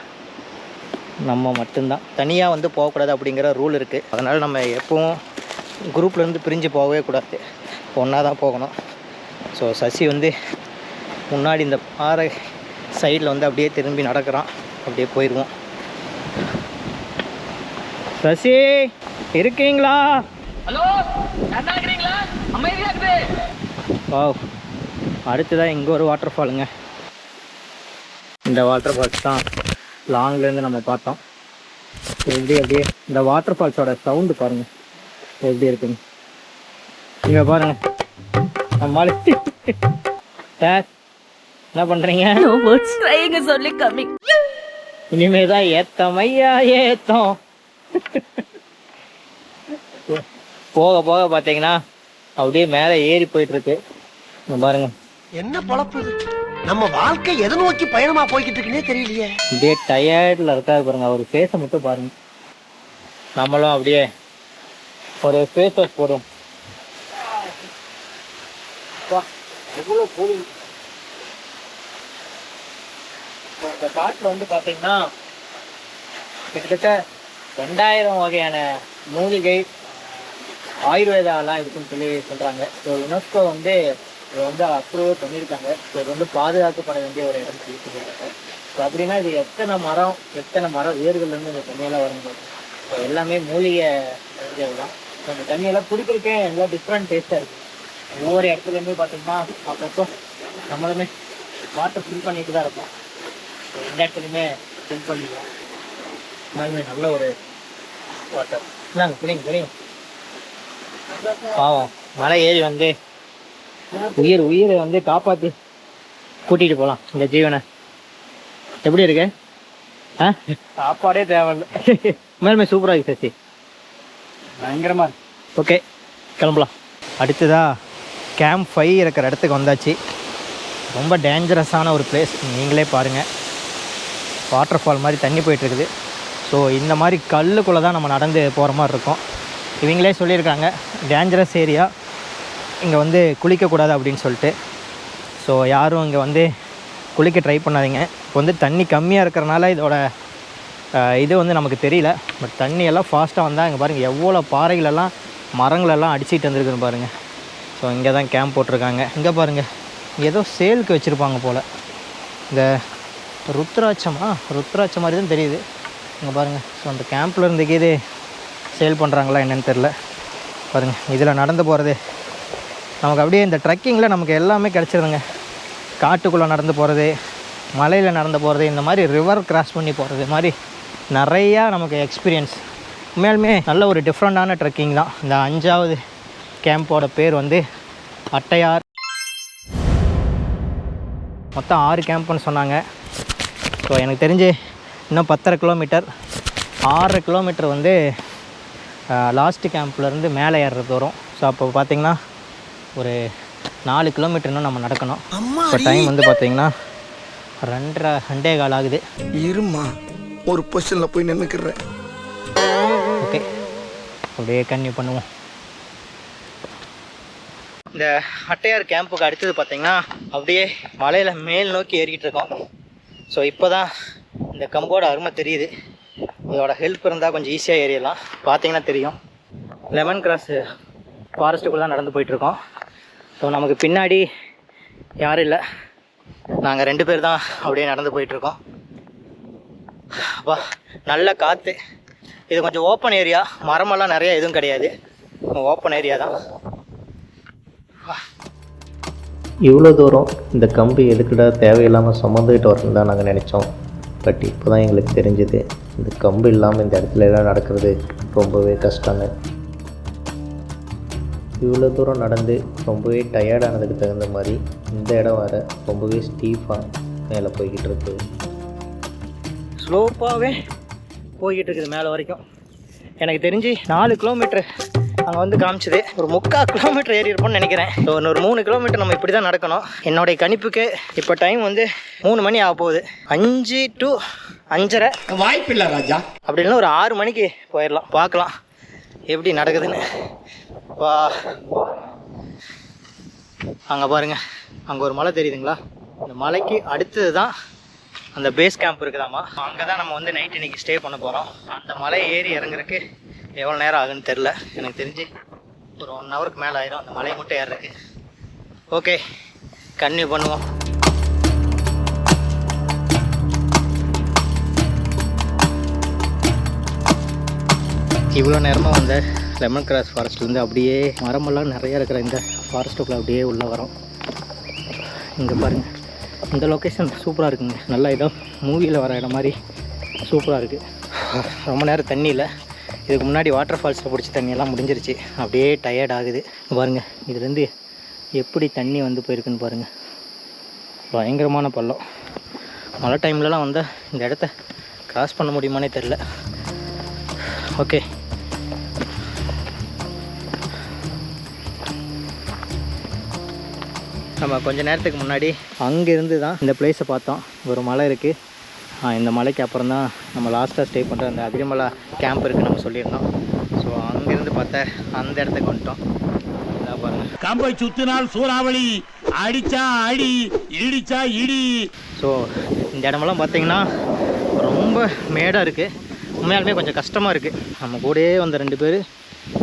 நம்ம மட்டும்தான். தனியாக வந்து போகக்கூடாது அப்படிங்கிற ரூல் இருக்குது. அதனால் நம்ம எப்போவும் குரூப்லேருந்து பிரிஞ்சு போகவே கூடாது, ஒன்றா தான் போகணும். ஸோ சசி வந்து முன்னாடி இந்த பாறை சைடில் வந்து அப்படியே திரும்பி நடக்கிறான். அப்படியே போயிடுவோம். சசி இருக்கீங்களா? ஹலோ, நல்லா இருக்கீங்களா? அமைதியா இருக்கு. வாவ், அடுத்ததான் இங்கே ஒரு வாட்டர் ஃபாலுங்க. இந்த வாட்டர் ஃபால்ஸ் தான் லாங்லேருந்து நம்ம பார்த்தோம். அப்படியே இந்த வாட்டர் ஃபால்ஸோட சவுண்டு பாருங்கள் எப்படி இருக்குங்க. இங்கே பாருங்கள் நம்மளால சார் என்ன பண்ணுறீங்க? இனிமே தான் ஏத்தமையா ஏத்தம். போக போக பார்த்தீங்கன்னா அப்படியே மேலே ஏறி போயிட்டுருக்கு. பாருங்க என்ன பொழப்பு, நம்ம வாழ்க்கை எதை நோக்கி பயணமா போய்கிட்டு இருக்குன்னே தெரியலையே. அப்படியே டயர்டில் இருக்காது பாருங்க. ஒரு ஃபேஸை மட்டும் பாருங்க. நம்மளும் அப்படியே ஒரு ஃபேஸ் வாஷ் போடும். எவ்வளோ கூலிங். இந்த காட்டில் வந்து பார்த்தீங்கன்னா கிட்டத்தட்ட 2000 வகையான மூலிகை ஆயுர்வேதாலாம் இருக்குன்னு சொல்லி சொல்கிறாங்க. ஸோ யுனெஸ்கோ வந்து இதை வந்து அப்ரூவ் பண்ணியிருக்காங்க. ஸோ இது வந்து பாதுகாக்கப்பட வேண்டிய ஒரு இடம் சொல்லி சொல்லியிருக்காங்க. ஸோ அப்படின்னா இது எத்தனை மரம் வேர்கள்லேருந்து இந்த தண்ணியெல்லாம் வரும்போது ஸோ எல்லாமே மூலிகை தான். ஸோ இந்த தண்ணியெல்லாம் குடிக்கிறதுக்கே எல்லாம் டிஃப்ரெண்ட் டேஸ்ட்டாக இருக்குது. ஒவ்வொரு இடத்துலேருந்து பார்த்தீங்கன்னா அப்பப்போ நம்மளுமே வாட்டர் ஃபில் பண்ணிட்டு தான் இருப்போம். ஸோ இந்த இடத்துலையுமே ஃபில் பண்ணிடுவோம். எல்லாருமே நல்ல ஒரு வாட்டர் இந்தாங்க, குடிங்க. பாவம் மலை ஏறி வந்து உயிரை வந்து காப்பாற்றி கூட்டிகிட்டு போகலாம் இந்த ஜீவனை. எப்படி இருக்கு? சாப்பாடே தேவையில்லை. மேலுமே சூப்பராக இருக்கு சசி, பயங்கரமாக இருக்கு. ஓகே, கிளம்பலாம். அடுத்ததாக கேம்ப் 5 இருக்கிற இடத்துக்கு வந்தாச்சு. ரொம்ப டேஞ்சரஸான ஒரு பிளேஸ், நீங்களே பாருங்கள். வாட்டர் ஃபால் மாதிரி தண்ணி போயிட்டுருக்குது. ஸோ இந்த மாதிரி கல்லுக்குள்ளே தான் நம்ம நடந்து போகிற மாதிரி இருக்கும். இவங்களே சொல்லியிருக்காங்க டேஞ்சரஸ் ஏரியா, இங்கே வந்து குளிக்கக்கூடாது அப்படின்னு சொல்லிட்டு. ஸோ யாரும் இங்கே வந்து குளிக்க ட்ரை பண்ணாதீங்க. இப்போ வந்து தண்ணி கம்மியாக இருக்கிறனால இதோட இது வந்து நமக்கு தெரியல. பட் தண்ணியெல்லாம் ஃபாஸ்ட்டாக வந்தால் இங்கே பாருங்கள் எவ்வளோ பாறைகளெல்லாம் மரங்களெல்லாம் அடிச்சிட்டு வந்துருக்குன்னு பாருங்கள். ஸோ இங்கே தான் கேம்ப் போட்டிருக்காங்க. இங்கே பாருங்கள் ஏதோ சேலுக்கு வச்சுருப்பாங்க போல். இந்த ருத்ராட்சம் மாதிரி தான் தெரியுது. இங்கே பாருங்கள். ஸோ அந்த கேம்பில் இருந்துக்கு இது சேல் பண்ணுறாங்களா என்னென்னு தெரில. பாருங்கள் இதில் நடந்து போகிறது நமக்கு அப்படியே இந்த ட்ரெக்கிங்கில் நமக்கு எல்லாமே கிடச்சிருதுங்க. காட்டுக்குள்ளே நடந்து போகிறது, மலையில் நடந்து போகிறது, இந்த மாதிரி ரிவர் கிராஸ் பண்ணி போகிறது மாதிரி நிறையா நமக்கு எக்ஸ்பீரியன்ஸ். உண்மையாலுமே நல்ல ஒரு டிஃப்ரெண்ட்டான ட்ரெக்கிங் தான். இந்த 5வது கேம்போட பேர் வந்து அட்டையார். மொத்தம் 6 கேம்ப்புன்னு சொன்னாங்க. ஸோ எனக்கு தெரிஞ்சு இன்னும் 10.5 கிலோமீட்டர், 6 கிலோமீட்டர் வந்து லாஸ்ட்டு கேம்ப்லேருந்து மேலே ஏறுறது வரும். ஸோ அப்போ பார்த்திங்கன்னா ஒரு 4 கிலோமீட்டர் இன்னும் நம்ம நடக்கணும். இப்போ டைம் வந்து பார்த்திங்கன்னா 2:30 ஆகுது. இருமா ஒரு பொசிஷனில் போய் நின்றுக்கிறேன். ஓகே, அப்படியே கன்டினியூ பண்ணுவோம். இந்த அட்டையார் கேம்புக்கு அடுத்தது பார்த்திங்கன்னா அப்படியே மலையில் மேல் நோக்கி ஏறிக்கிட்டு இருக்கோம். ஸோ இப்போ தான் இந்த கம்போட அருமை தெரியுது. இதோட ஹெல்ப் இருந்தால் கொஞ்சம் ஈஸியாக ஏறிடலாம். பார்த்தீங்கன்னா தெரியும், லெமன் கிராஸ் ஃபாரஸ்ட்டுக்குள்ளே தான் நடந்து போயிட்டுருக்கோம். ஸோ நமக்கு பின்னாடி யாரும் இல்லை, நாங்கள் 2 பேர் தான் அப்படியே நடந்து போயிட்டுருக்கோம். அப்பா நல்ல காற்று. இது கொஞ்சம் ஓப்பன் ஏரியா, மரமெல்லாம் நிறையா எதுவும் கிடையாது, ஓப்பன் ஏரியா தான். இவ்வளோ தூரம் இந்த கம்பி எதுக்குடா தேவையில்லாமல் சுமந்துக்கிட்டு வரணும் தான் நாங்கள் நினச்சோம். பட் இப்போ தான் எங்களுக்கு தெரிஞ்சுது இந்த கம்பு இல்லாமல் இந்த இடத்துல எல்லாம் நடக்கிறது ரொம்பவே கஷ்டங்க. இவ்வளோ தூரம் நடந்து ரொம்பவே டயர்டானதுக்கு தகுந்த மாதிரி இந்த இடம் வர ரொம்பவே ஸ்டீஃபாக மேலே போய்கிட்டு இருக்குது. ஸ்லோப்பாகவே போய்கிட்டு இருக்குது மேலே வரைக்கும். எனக்கு தெரிஞ்சு 4 கிலோமீட்ரு அங்கே வந்து காமிச்சது, ஒரு 3/4 கிலோமீட்டர் ஏறி இருப்போம்னு நினைக்கிறேன். ஸோ இன்னொரு 3 கிலோமீட்டர் நம்ம இப்படி தான் நடக்கணும். என்னுடைய கணிப்புக்கு இப்போ டைம் வந்து 3 மணி ஆக போகுது. 5 to 5:30 வாய்ப்பில்லை ராஜா. அப்படி இல்லைன்னா ஒரு 6 மணிக்கு போயிடலாம். பார்க்கலாம் எப்படி நடக்குதுன்னு. வா, அங்கே பாருங்கள், அங்கே ஒரு மலை தெரியுதுங்களா? அந்த மலைக்கு அடுத்தது தான் அந்த பேஸ் கேம்ப் இருக்குதாம்மா. அங்கே தான் நம்ம வந்து நைட் இன்றைக்கி ஸ்டே பண்ண போகிறோம். அந்த மலை ஏறி இறங்குறதுக்கு எவ்வளோ நேரம் ஆகுன்னு தெரில. எனக்கு தெரிஞ்சு ஒரு 1 ஹவருக்கு மேலே ஆயிரும் அந்த மலையை மட்டும் ஏறுறதுக்கு. ஓகே, கன்டினியூ பண்ணுவோம். இவ்வளோ நேரமாக வந்த லெமன் கிராஸ் ஃபாரஸ்ட்லேருந்து அப்படியே மரமெல்லாம் நிறையா இருக்கிற இந்த ஃபாரஸ்ட்டுக்குள்ளே அப்படியே உள்ளே வரோம். இங்கே பாருங்கள், இந்த லொக்கேஷன் சூப்பராக இருக்குங்க. நல்லா ஏதோ மூவியில் வர இடம் மாதிரி சூப்பராக இருக்குது. ரொம்ப நேரம் தண்ணி இல்லை. இதுக்கு முன்னாடி வாட்டர் ஃபால்ஸில் பிடிச்ச தண்ணியெல்லாம் முடிஞ்சிருச்சு. அப்படியே டயர்ட் ஆகுது. பாருங்கள் இதுலேருந்து எப்படி தண்ணி வந்து போயிருக்குன்னு பாருங்கள். பயங்கரமான பள்ளம். மழை டைம்லலாம் வந்தால் இந்த இடத்த கிராஸ் பண்ண முடியுமானே தெரில. ஓகே, நம்ம கொஞ்ச நேரத்துக்கு முன்னாடி அங்கேருந்து தான் இந்த பிளேஸை பார்த்தோம். ஒரு மலை இருக்குது. இந்த மலைக்கு அப்புறம் தான் நம்ம லாஸ்ட்டாக ஸ்டே பண்ணுற அந்த அதிரமலை கேம்ப் இருக்குன்னு நம்ம சொல்லியிருந்தோம். ஸோ அங்கேருந்து பார்த்த அந்த இடத்துக்கு வந்துட்டோம். இதான் பாருங்கள், கம்பை சுத்தினால் சூறாவளி, அடிச்சா அடி, இடிச்சா இடி. ஸோ இந்த இடமெல்லாம் பார்த்தீங்கன்னா ரொம்ப மேடாக இருக்குது. உண்மையாலுமே கொஞ்சம் கஷ்டமாக இருக்குது. நம்ம கூடயே வந்த 2 பேர்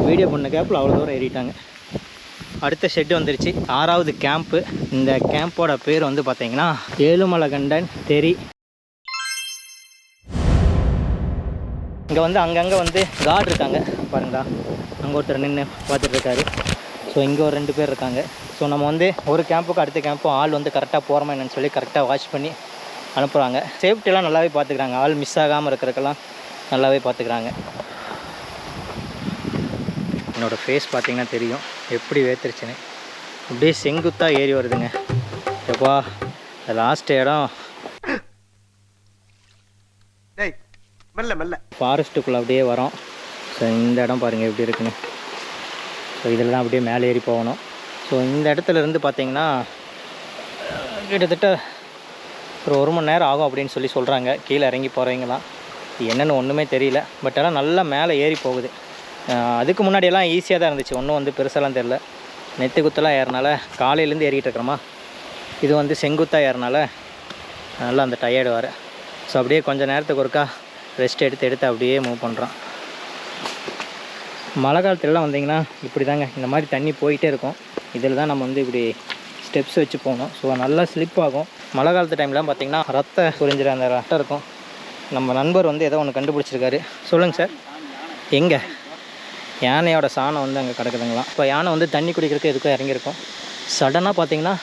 வீடியோ பண்ண கேப்பில் அவ்வளோ தூரம் ஏறிட்டாங்க. அடுத்த ஷெட்டு வந்துருச்சு, 6வது கேம்ப்பு. இந்த கேம்போட பேர் வந்து பார்த்தீங்கன்னா ஏழுமலைகண்டன் தெரி. இங்கே வந்து அங்கங்கே வந்து கார்டு இருக்காங்க பாருங்களா. அங்கே ஒருத்தர் நின்று பார்த்துட்டு இருக்காரு. ஸோ இங்கே ஒரு 2 பேர் இருக்காங்க. ஸோ நம்ம வந்து ஒரு கேம்புக்கு அடுத்த கேம்பும் ஆள் வந்து கரெக்டாக போகிறோமா என்னன்னு சொல்லி கரெக்டாக வாட்ச் பண்ணி அனுப்புகிறாங்க. சேஃப்டிலாம் நல்லாவே பார்த்துக்கிறாங்க. ஆள் மிஸ் ஆகாமல் இருக்கிறதுக்கெல்லாம் நல்லாவே பார்த்துக்கிறாங்க. என்னோடய ஃபேஸ் பார்த்திங்கன்னா தெரியும் எப்படி வேத்துருச்சுன்னு. அப்படியே செங்குத்தாக ஏறி வருதுங்க. எப்பா லாஸ்ட் இடம் ஃபாரஸ்ட்டுக்குள்ளே அப்படியே வரோம். ஸோ இந்த இடம் பாருங்கள் எப்படி இருக்குன்னு. ஸோ இதில் தான் அப்படியே மேலே ஏறி போகணும். ஸோ இந்த இடத்துலேருந்து பார்த்திங்கன்னா கிட்டத்தட்ட ஒரு 1 மணி நேரம் ஆகும் அப்படின்னு சொல்லி சொல்கிறாங்க. கீழே இறங்கி போகிறவங்களாம் என்னென்னு ஒன்றுமே தெரியல. பட் ஆனால் நல்லா மேலே ஏறி போகுது. அதுக்கு முன்னாடியெல்லாம் ஈஸியாக தான் இருந்துச்சு, ஒன்றும் வந்து பெருசாலாம் தெரில. நெத்து குத்தெல்லாம் ஏறினால காலையிலேருந்து ஏறிக்கிட்டு இருக்கிறோமா, இது வந்து செங்குத்தாக ஏறினால நல்லா அந்த டயர்டு வர. ஸோ அப்படியே கொஞ்சம் நேரத்துக்கு ஒருக்கா ரெஸ்ட் எடுத்து அப்படியே மூவ் பண்ணுறோம். மழை காலத்துலலாம் வந்திங்கன்னா இப்படி தாங்க இந்த மாதிரி தண்ணி போயிட்டே இருக்கும். இதில் தான் நம்ம வந்து இப்படி ஸ்டெப்ஸ் வச்சு போகணும். ஸோ நல்லா ஸ்லிப் ஆகும். மழை காலத்து டைம்லாம் பார்த்திங்கன்னா ரத்த புரிஞ்சிற அந்த ரத்தம் இருக்கும். நம்ம நண்பர் வந்து ஏதோ ஒன்று கண்டுபிடிச்சிருக்காரு. சொல்லுங்கள் சார். எங்கே யானையோட சாணம் வந்து அங்கே கிடக்குதுங்களாம். இப்போ யானை வந்து தண்ணி குடிக்கிறதுக்கு எதுக்கும் இறங்கியிருக்கும். சடனாக பார்த்திங்கன்னா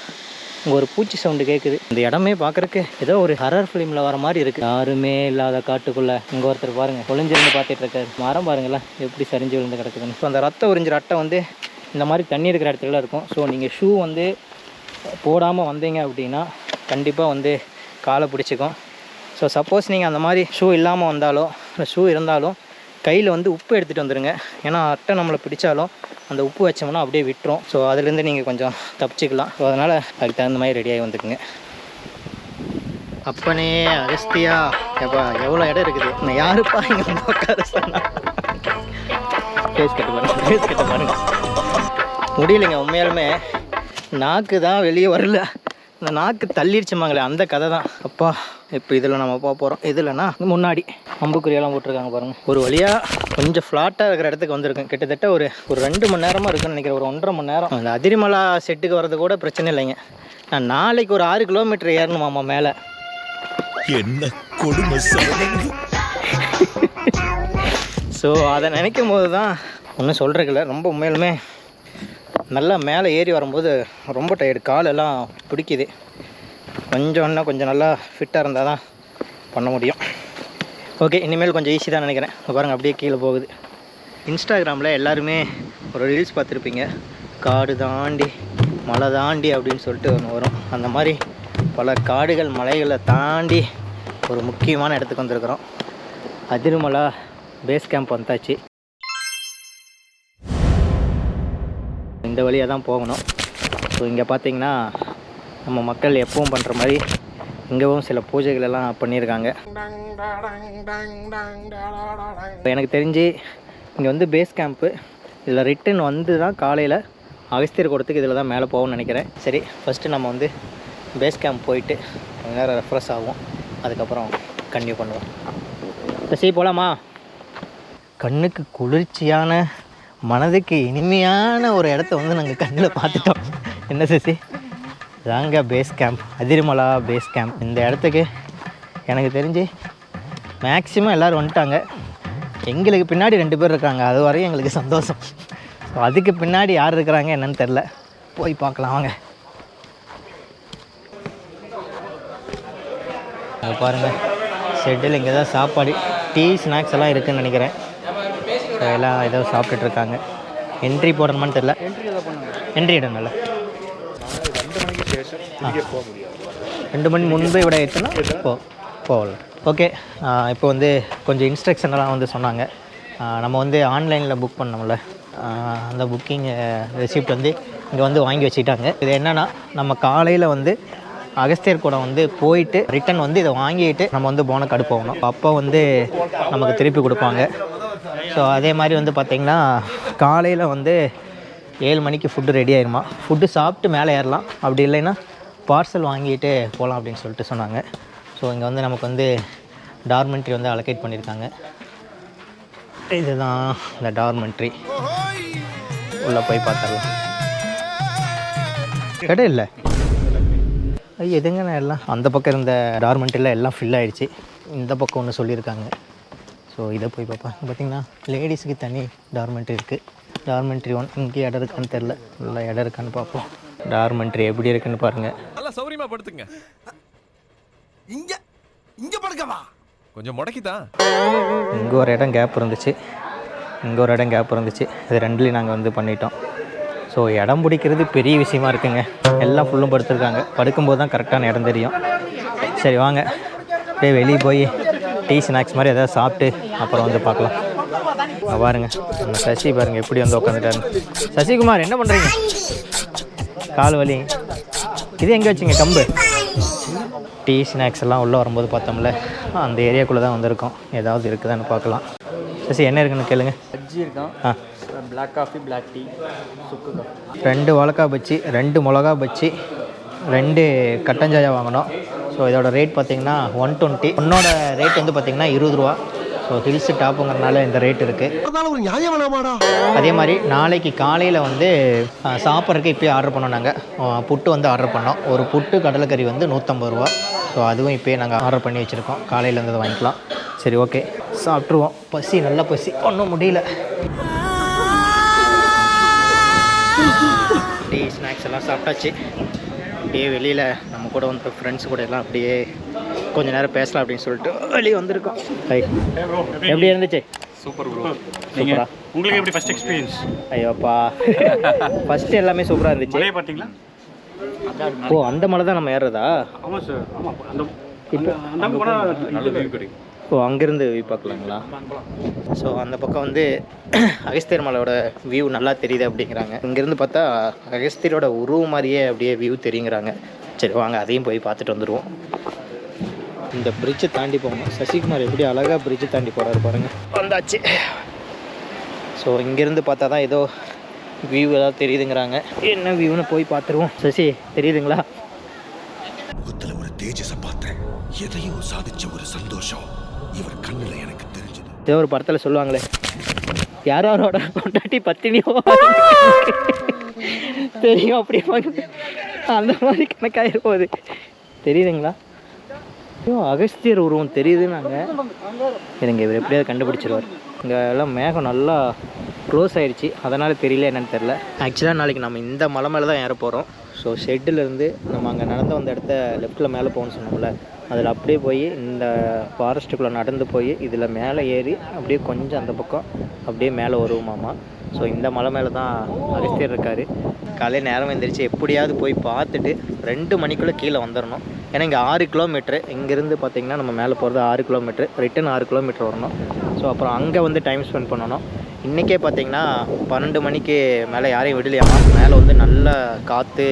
இங்கே ஒரு பூச்சி சவுண்டு கேட்குது. இந்த இடமே பார்க்குறக்கு ஏதோ ஒரு ஹரர் ஃபிலிமில் வர மாதிரி இருக்குது. யாருமே இல்லாத காட்டுக்குள்ளே இங்கே ஒருத்தர் பாருங்கள் ஒளிஞ்சிருந்து பார்த்துட்டு இருக்காரு. மரம் பாருங்களேன் எப்படி சரிஞ்சு விழுந்து கிடக்குதுன்னு. ஸோ அந்த ரத்தம் உறிஞ்சிற அட்டை வந்து இந்த மாதிரி தண்ணி இருக்கிற இடத்துல இருக்கும். ஸோ நீங்கள் ஷூ வந்து போடாமல் வந்தீங்க அப்படின்னா கண்டிப்பாக வந்து காலை பிடிச்சிக்கும். ஸோ சப்போஸ் நீங்கள் அந்த மாதிரி ஷூ இல்லாமல் வந்தாலோ இல்லை ஷூ இருந்தாலும் கையில் வந்து உப்பு எடுத்துகிட்டு வந்துடுங்க. ஏன்னா அட்டை நம்மளை பிடிச்சாலும் அந்த உப்பு வச்சோம்னா அப்படியே விட்டுரும். ஸோ அதுலேருந்து நீங்கள் கொஞ்சம் தப்பிச்சிக்கலாம். ஸோ அதனால் அதுக்கு தகுந்த மாதிரி ரெடியாகி வந்துக்குங்க. அப்பனே அகஸ்தியா, எப்பா எவ்வளோ இடம் இருக்குது. நான் யாருப்பா இங்கே வந்து உட்கார சொன்னா. ஃபேஸ் கட்ட பாருங்க முடியலைங்க. உண்மையாலுமே நாக்கு தான் வெளியே வரல. இந்த நாக்கு தள்ளிடுச்சுமாங்களே அந்த கதை தான். அப்பா இப்போ இதில் நம்ம போக போகிறோம். இதில்னா முன்னாடி அம்புக்குறியெல்லாம் போட்டிருக்காங்க பாருங்கள். ஒரு வழியாக கொஞ்சம் ஃப்ளாட்டாக இருக்கிற இடத்துக்கு வந்திருக்கேன். கிட்டத்தட்ட ஒரு 2 மணி நேரமாக இருக்குன்னு நினைக்கிறேன். ஒரு 1.5 மணி நேரம். அந்த அதிரிமலா செட்டுக்கு வர்றது கூட பிரச்சனை இல்லைங்க. நான் நாளைக்கு ஒரு 6 கிலோமீட்டர் ஏறணுமாம்மா மேலே. என்ன கொடுமை. ஸோ அதை நினைக்கும் போது தான் ஒன்றும் சொல்கிறதில்ல. ரொம்ப உண்மையிலுமே நல்லா மேலே ஏறி வரும்போது ரொம்ப டயர்டு. காலெல்லாம் பிடிக்குது. கொஞ்சம் நல்லா ஃபிட்டாக இருந்தால் தான் பண்ண முடியும். ஓகே, இனிமேல் கொஞ்சம் ஈஸி தான் நினைக்கிறேன். பாருங்கள் அப்படியே கீழே போகுது. இன்ஸ்டாகிராமில் எல்லாருமே ஒரு ரீல்ஸ் பார்த்துருப்பீங்க. காடு தாண்டி மலை தாண்டி அப்படின்னு சொல்லிட்டு ஒன்று வரும். அந்த மாதிரி பல காடுகள் மலைகளை தாண்டி ஒரு முக்கியமான இடத்துக்கு வந்திருக்கிறோம். அதிருமலா பேஸ் கேம்ப் வந்தாச்சு. இந்த வழியாக தான் போகணும். ஸோ இங்கே பார்த்திங்கன்னா நம்ம மக்கள் எப்பவும் பண்ணுற மாதிரி இங்கேவும் சில பூஜைகள் எல்லாம் பண்ணியிருக்காங்க. எனக்கு தெரிஞ்சு இங்கே வந்து பேஸ் கேம்ப்பு. இதில் ரிட்டன் வந்து தான் காலையில் அகஸ்தியர் கூடத்துக்கு இதில் தான் மேலே போகணும்னு நினைக்கிறேன். சரி, ஃபஸ்ட்டு நம்ம வந்து பேஸ் கேம்ப் போயிட்டு கொஞ்ச நேரம் ரெஃப்ரெஷ் ஆகும். அதுக்கப்புறம் கன்டினியூ பண்ணுவோம். சரி போகலாமா? கண்ணுக்கு குளிர்ச்சியான மனதுக்கு இனிமையான ஒரு இடத்த வந்து நாங்கள் கண்ணில் பார்த்துட்டோம். என்ன சசி தாங்க பேஸ் கேம்ப், அதிருமலா பேஸ் கேம்ப். இந்த இடத்துக்கு எனக்கு தெரிஞ்சு மேக்ஸிமம் எல்லோரும் வந்துட்டாங்க. எங்களுக்கு பின்னாடி 2 பேர் இருக்காங்க. அது வரையும் எங்களுக்கு சந்தோஷம். ஸோ அதுக்கு பின்னாடி யார் இருக்கிறாங்க என்னன்னு தெரில. போய் பார்க்கலாம் வாங்க. அங்கே பாருங்கள் ஷெட்டில் இங்கே தான் சாப்பாடு, டீ, ஸ்நாக்ஸ் எல்லாம் இருக்குதுன்னு நினைக்கிறேன். ஸோ எல்லாம் ஏதோ சாப்பிட்டுட்ருக்காங்க. என்ட்ரி போடணுமான்னு தெரில. என்ட்ரி இடம்ல 2 மணி முன்பே விட ஆயிடுச்சுன்னா போகல. ஓகே, இப்போ வந்து கொஞ்சம் இன்ஸ்ட்ரக்ஷன்லாம் வந்து சொன்னாங்க. நம்ம வந்து ஆன்லைனில் புக் பண்ணோம்ல, அந்த புக்கிங் ரெசிப்ட் வந்து இங்கே வந்து வாங்கி வச்சுக்கிட்டாங்க. இது என்னென்னா நம்ம காலையில் வந்து அகஸ்தியர் கூட வந்து போயிட்டு ரிட்டன் வந்து இதை வாங்கிட்டு நம்ம வந்து போனக்காடு போகணும். அப்போ வந்து நமக்கு திருப்பி கொடுப்பாங்க. ஸோ அதே மாதிரி வந்து பார்த்திங்கன்னா காலையில் வந்து 7 மணிக்கு ஃபுட்டு ரெடி ஆயிருமா. ஃபுட்டு சாப்பிட்டு மேலே ஏறலாம். அப்படி இல்லைன்னா பார்சல் வாங்கிட்டு போகலாம் அப்படின்னு சொல்லிட்டு சொன்னாங்க. ஸோ இங்கே வந்து நமக்கு வந்து டார்மெண்ட்ரி வந்து அலோகேட் பண்ணியிருக்காங்க. இதுதான் இந்த டார்மெண்ட்ரி. உள்ளே போய் பார்த்துடலாம். கடை இல்லை எதுங்கண்ணா எல்லாம் அந்த பக்கம் இருந்த டார்மெண்ட்ரியில் எல்லாம் ஃபில் ஆகிடுச்சு. இந்த பக்கம் ஒன்று சொல்லியிருக்காங்க. ஸோ இதை போய் பார்ப்பேன். பார்த்திங்கன்னா லேடிஸுக்கு தனி டார்மெண்ட்ரி இருக்குது. டார்மெண்ட்ரி 1 இங்கே இடம் இருக்கான்னு தெரில, நல்லா இடம் இருக்கான்னு பார்ப்போம். டார்மெண்ட்ரி எப்படி இருக்குன்னு பாருங்கள். நல்லா சௌரியமா படுத்துங்க. இங்க இங்க படுக்கவா? கொஞ்சம் முடக்கிதான். இங்கே ஒரு இடம் கேப் இருந்துச்சு, இங்கே ஒரு இடம் கேப் இருந்துச்சு. இது ரெண்டுலேயும் நாங்கள் வந்து பண்ணிட்டோம். ஸோ இடம் பிடிக்கிறது பெரிய விஷயமா இருக்குங்க. எல்லாம் ஃபுல்லும் படுத்துருக்காங்க. படுக்கும்போது தான் கரெக்டான இடம் தெரியும். சரி வாங்க அப்படியே வெளியே போய் டீ ஸ்நாக்ஸ் மாதிரி எதாவது சாப்பிட்டு அப்புறம் வந்து பார்க்கலாம். பாருங்க நம்ம சசி பாருங்கள் எப்படி வந்து உட்காந்துட்டாரு. சசிகுமார் என்ன பண்ணுறீங்க? கால் வலி. இது எங்கே வச்சிங்க கம்பு? டீ ஸ்நாக்ஸ் எல்லாம் உள்ளே வரும்போது பார்த்தோம்ல, அந்த ஏரியாக்குள்ளே தான் வந்திருக்கோம். ஏதாவது இருக்குதான்னு பார்க்கலாம். சசி என்ன இருக்குன்னு கேளுங்க. பஜ்ஜி இருக்கான். பிளாக் காஃபி, பிளாக் டீ, சுக்கு காஃபி. 2 வாழைக்காய் பஜ்ஜி, 2 மிளகா பஜ்ஜி, 2 கட்டஞ்சாயா வாங்கினோம். ஸோ இதோட ரேட் பார்த்திங்கன்னா 120. ஒன்னோட ரேட் வந்து பார்த்திங்கன்னா 20 ரூபா. ஸோ ஹில்ஸ் டாப்புங்கிறனால இந்த ரேட் இருக்குது. ஒரு நியாயம் வேணாமாடா? அதே மாதிரி நாளைக்கு காலையில் வந்து சாப்பிட்றதுக்கு இப்போயே ஆர்டர் பண்ணோம். நாங்கள் புட்டு வந்து ஆர்டர் பண்ணோம். ஒரு புட்டு கடலைக்கறி வந்து 150 ரூபா. ஸோ அதுவும் இப்போயே நாங்கள் ஆர்டர் பண்ணி வச்சுருக்கோம். காலையில் இருந்து வாங்கிக்கலாம். சரி ஓகே சாப்பிட்ருவோம். பசி நல்ல பசி, ஒன்றும் முடியல. டீ ஸ்நாக்ஸ் எல்லாம் சாப்பிட்டாச்சு. அப்படியே வெளியில் நம்ம கூட வந்து ஃப்ரெண்ட்ஸ் கூட எல்லாம் அப்படியே கொஞ்ச நேரம் பேசலாம் அப்படின்னு சொல்லிட்டு வெளியே வந்திருக்கோம். எப்படி இருந்துச்சு? Super bro. சூப்பரா? உங்களுக்கு எப்படி ஃபர்ஸ்ட் எக்ஸ்பீரியன்ஸ்? ஐயோப்பா ஃபஸ்ட்டு எல்லாமே சூப்பராக இருந்துச்சு. மலையை பார்த்தீங்களா? ஓ அந்த மலை தான் நம்ம ஏறுறதா? ஆமாம் சார். ஆமாம். அந்த இப்போ அந்த போனால் நல்ல வியூ கிடைக்கும். ஓ அங்கேருந்து வியூ பார்க்கலாங்களா? ஸோ அந்த பக்கம் வந்து அகஸ்தியர் மலையோட வியூ நல்லா தெரியுது அப்படிங்கிறாங்க. இங்கேருந்து பார்த்தா அகஸ்தியரோட உருவம் மாதிரியே அப்படியே வியூ தெரியுங்கிறாங்க. சரி வாங்க அதையும் போய் பார்த்துட்டு வந்துடுவோம். இந்த பிரிட்ஜை தாண்டி போகணும். சசிகுமார் எப்படி அழகாக பிரிட்ஜை தாண்டி போகிறாரு பாருங்கள். வந்தாச்சு. ஸோ இங்கேருந்து பார்த்தா தான் ஏதோ வியூ ஏதாவது தெரியுதுங்கிறாங்க. என்ன வியூன்னு போய் பார்த்துருவோம். சசி தெரியுதுங்களா? முகத்துல ஒரு தேஜஸ பார்த்தேன். எதையும் சாதிச்ச ஒரு சந்தோஷம் இவர் கண்ணுல எனக்கு தெரிஞ்சது. ஏதோ ஒரு படத்தில் சொல்லுவாங்களே, யாரோட கொண்டாட்டி பத்தினியோ தெரியும் அப்படி அந்த மாதிரி கணக்காயிரு போகுது. தெரியுதுங்களா? ஐயோ அகஸ்தியர் உருவம் தெரியுதுன்னாங்க. எனக்கு இவர் எப்படியாவது கண்டுபிடிச்சிருவார். இங்கே எல்லாம் மேகம் நல்லா க்ளோஸ் ஆகிடுச்சு, அதனால் தெரியல என்னென்னு தெரில. ஆக்சுவலாக நாளைக்கு நம்ம இந்த மலை மேலே தான் ஏற போகிறோம். ஸோ ஷெட்டிலேருந்து நம்ம அங்கே நடந்து வந்த இடத்த லெஃப்ட்டில் மேலே போகணும்னு சொன்னோம்ல, அதில் அப்படியே போய் இந்த ஃபாரஸ்ட்டுக்குள்ளே நடந்து போய் இதில் மேலே ஏறி அப்படியே கொஞ்சம் அந்த பக்கம் அப்படியே மேலே வருவோமாமா. ஸோ இந்த மலை மேலே தான் அகஸ்தியர் இருக்கார். காலையில் நேரம் எழுந்திரிச்சு எப்படியாவது போய் பார்த்துட்டு 2 மணிக்குள்ளே கீழே வந்துடணும். ஏன்னா இங்கே 6 கிலோமீட்ரு. இங்கேருந்து பார்த்திங்கன்னா நம்ம மேலே போகிறது 6 கிலோமீட்ரு, ரிட்டன் 6 கிலோமீட்டர் வரணும். ஸோ அப்புறம் அங்கே வந்து டைம் ஸ்பெண்ட் பண்ணணும். இன்றைக்கே பார்த்திங்கன்னா 12 மணிக்கு மேலே யாரையும் விடலையாமா. மேலே வந்து நல்ல காற்று,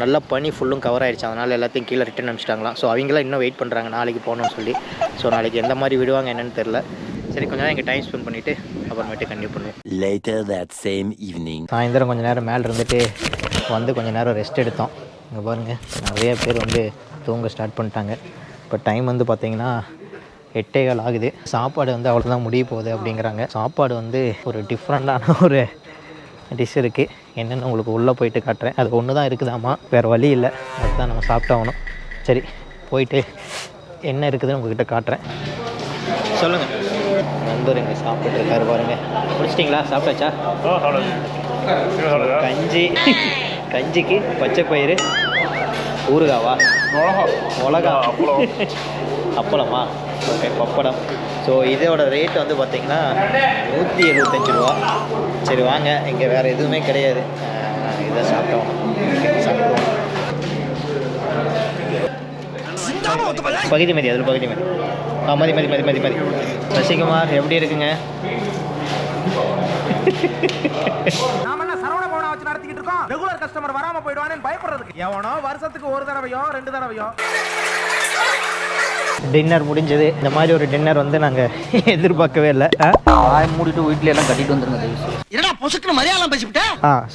நல்ல பனி ஃபுல்லும் கவர் ஆகிடுச்சு. அதனால் எல்லாத்தையும் கீழே ரிட்டன் அனுப்பிச்சிட்டாங்களாம். ஸோ அவங்களாம் இன்னும் வெயிட் பண்ணுறாங்க நாளைக்கு போகணும்னு சொல்லி. ஸோ நாளைக்கு எந்த மாதிரி விடுவாங்க என்னென்னு தெரில. சரி கொஞ்சம் நேரம் இங்கே டைம் ஸ்பெண்ட் பண்ணிவிட்டு அப்புறமேட்டு கண்டினியூ பண்ணுவோம். Later that same evening. சாயந்தரம் கொஞ்சம் நேரம் மேலே இருந்துட்டு வந்து கொஞ்சம் நேரம் ரெஸ்ட் எடுத்தோம். இங்கே பாருங்கள் நிறைய பேர் வந்து தூங்க ஸ்டார்ட் பண்ணிட்டாங்க. இப்போ டைம் வந்து பார்த்திங்கன்னா 8:15 ஆகுது. சாப்பாடு வந்து அவ்வளோதான் முடிய போகுது அப்படிங்கிறாங்க. சாப்பாடு வந்து ஒரு டிஃப்ரெண்ட்டான ஒரு டிஷ் இருக்குது. என்னென்னு உங்களுக்கு உள்ளே போயிட்டு காட்டுறேன். அது ஒன்று தான் இருக்குதாம்மா, வேறு வழி இல்லை. அதுதான் நம்ம சாப்பிட்டாகணும். சரி போயிட்டு என்ன இருக்குதுன்னு உங்கள்கிட்ட காட்டுறேன். சொல்லுங்கள். நண்பர் இங்கே சாப்பிட்டு இருக்காரு பாருங்கள். முடிச்சிட்டிங்களா? சாப்பிட்டாச்சா? கஞ்சிக்கு பச்சை பயிறு ஊறுகாவா? மிளகா அப்பளமா? ஓகே பப்படம். ஸோ இதோட ரேட் வந்து பார்த்திங்கன்னா 175 ரூபா. சரி வாங்க, இங்கே வேறு எதுவுமே கிடையாது, இதை சாப்பிட்டோம். சாப்பிடுவோம். பகுதி மதி, அதில் பகுதி மதி. மதி மதி மதி மதி மதி. சசிகுமார் எப்படி இருக்குங்க? நாம என்ன சரவண பவனா வச்சு நடத்திக்கிட்டு இருக்கோம்? ரெகுலர் கஸ்டமர் வராம போயிடுவானேன்னு பயப்படுறதுக்கு. எவனோ வருஷத்துக்கு ஒரு தடவையோ 2 தடவையோ டின்னர் முடிஞ்சது. இந்த மாதிரி ஒரு டின்னர் வந்து நாங்கள் எதிர்பார்க்கவே இல்லை. மூடிட்டு வீட்டில எல்லாம் கட்டிட்டு வந்துருங்க. என்னடா பொசுக்குன்னு மலையாளம் பேசிவிட்ட?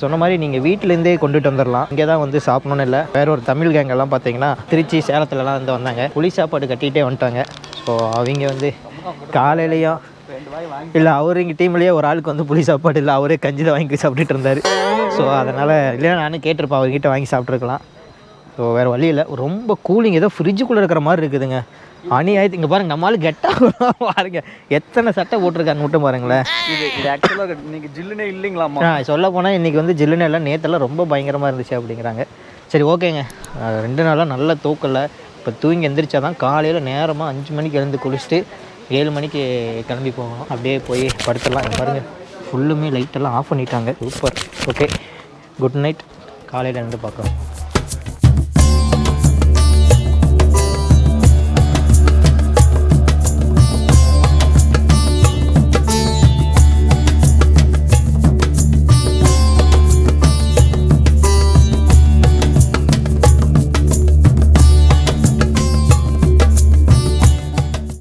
சொன்ன மாதிரி நீங்கள் வீட்டிலேருந்தே கொண்டுட்டு வந்துடலாம். இங்கே தான் வந்து சாப்பிடணும்னு இல்லை. வேற ஒரு தமிழ் கேங் எல்லாம் பார்த்தீங்கன்னா திருச்சி சேலத்துலலாம் வந்து வந்தாங்க. புளி சாப்பாடு கட்டிகிட்டே வந்துட்டாங்க. ஸோ அவங்க வந்து காலையிலையும் இல்லை, அவர் எங்கள் டீம்லேயே ஒரு ஆளுக்கு வந்து புளி சாப்பாடு இல்லை, அவரே கஞ்சி தான் வாங்கி சாப்பிட்டுட்டு இருந்தார். ஸோ அதனால் இல்லையா நானும் கேட்டிருப்பேன், அவர்கிட்ட வாங்கி சாப்பிட்ருக்கலாம். ஸோ வேறு வழி இல்லை. ரொம்ப கூலிங், ஏதோ ஃப்ரிட்ஜுக்குள்ளே இருக்கிற மாதிரி இருக்குதுங்க. அநியாயத்து இங்கே பாருங்க நம்மளால கெட்டாக பாருங்க எத்தனை சட்டை போட்டிருக்காங்க மட்டும் பாருங்களேன். இது ஆக்சுவலாக இன்னைக்கு ஜில்லுனே இல்லைங்களாம்மா. சொல்ல போனால் இன்றைக்கி வந்து ஜில்லுன்னு எல்லாம் நேற்றெல்லாம் ரொம்ப பயங்கரமாக இருந்துச்சு அப்படிங்கிறாங்க. சரி ஓகேங்க, 2 நாளாக நல்ல தூக்கல. இப்போ தூங்கி எந்திரிச்சா தான் காலையில் நேரமாக 5 மணிக்கு எழுந்து குளிச்சுட்டு 7 மணிக்கு கிளம்பி போகணும். அப்படியே போய் படுத்துடலாம். பாருங்கள் ஃபுல்லுமே லைட்டெல்லாம் ஆஃப் பண்ணிட்டாங்க. சூப்பர். Okay, good night. காலையில் இருந்து பார்க்குறோம்.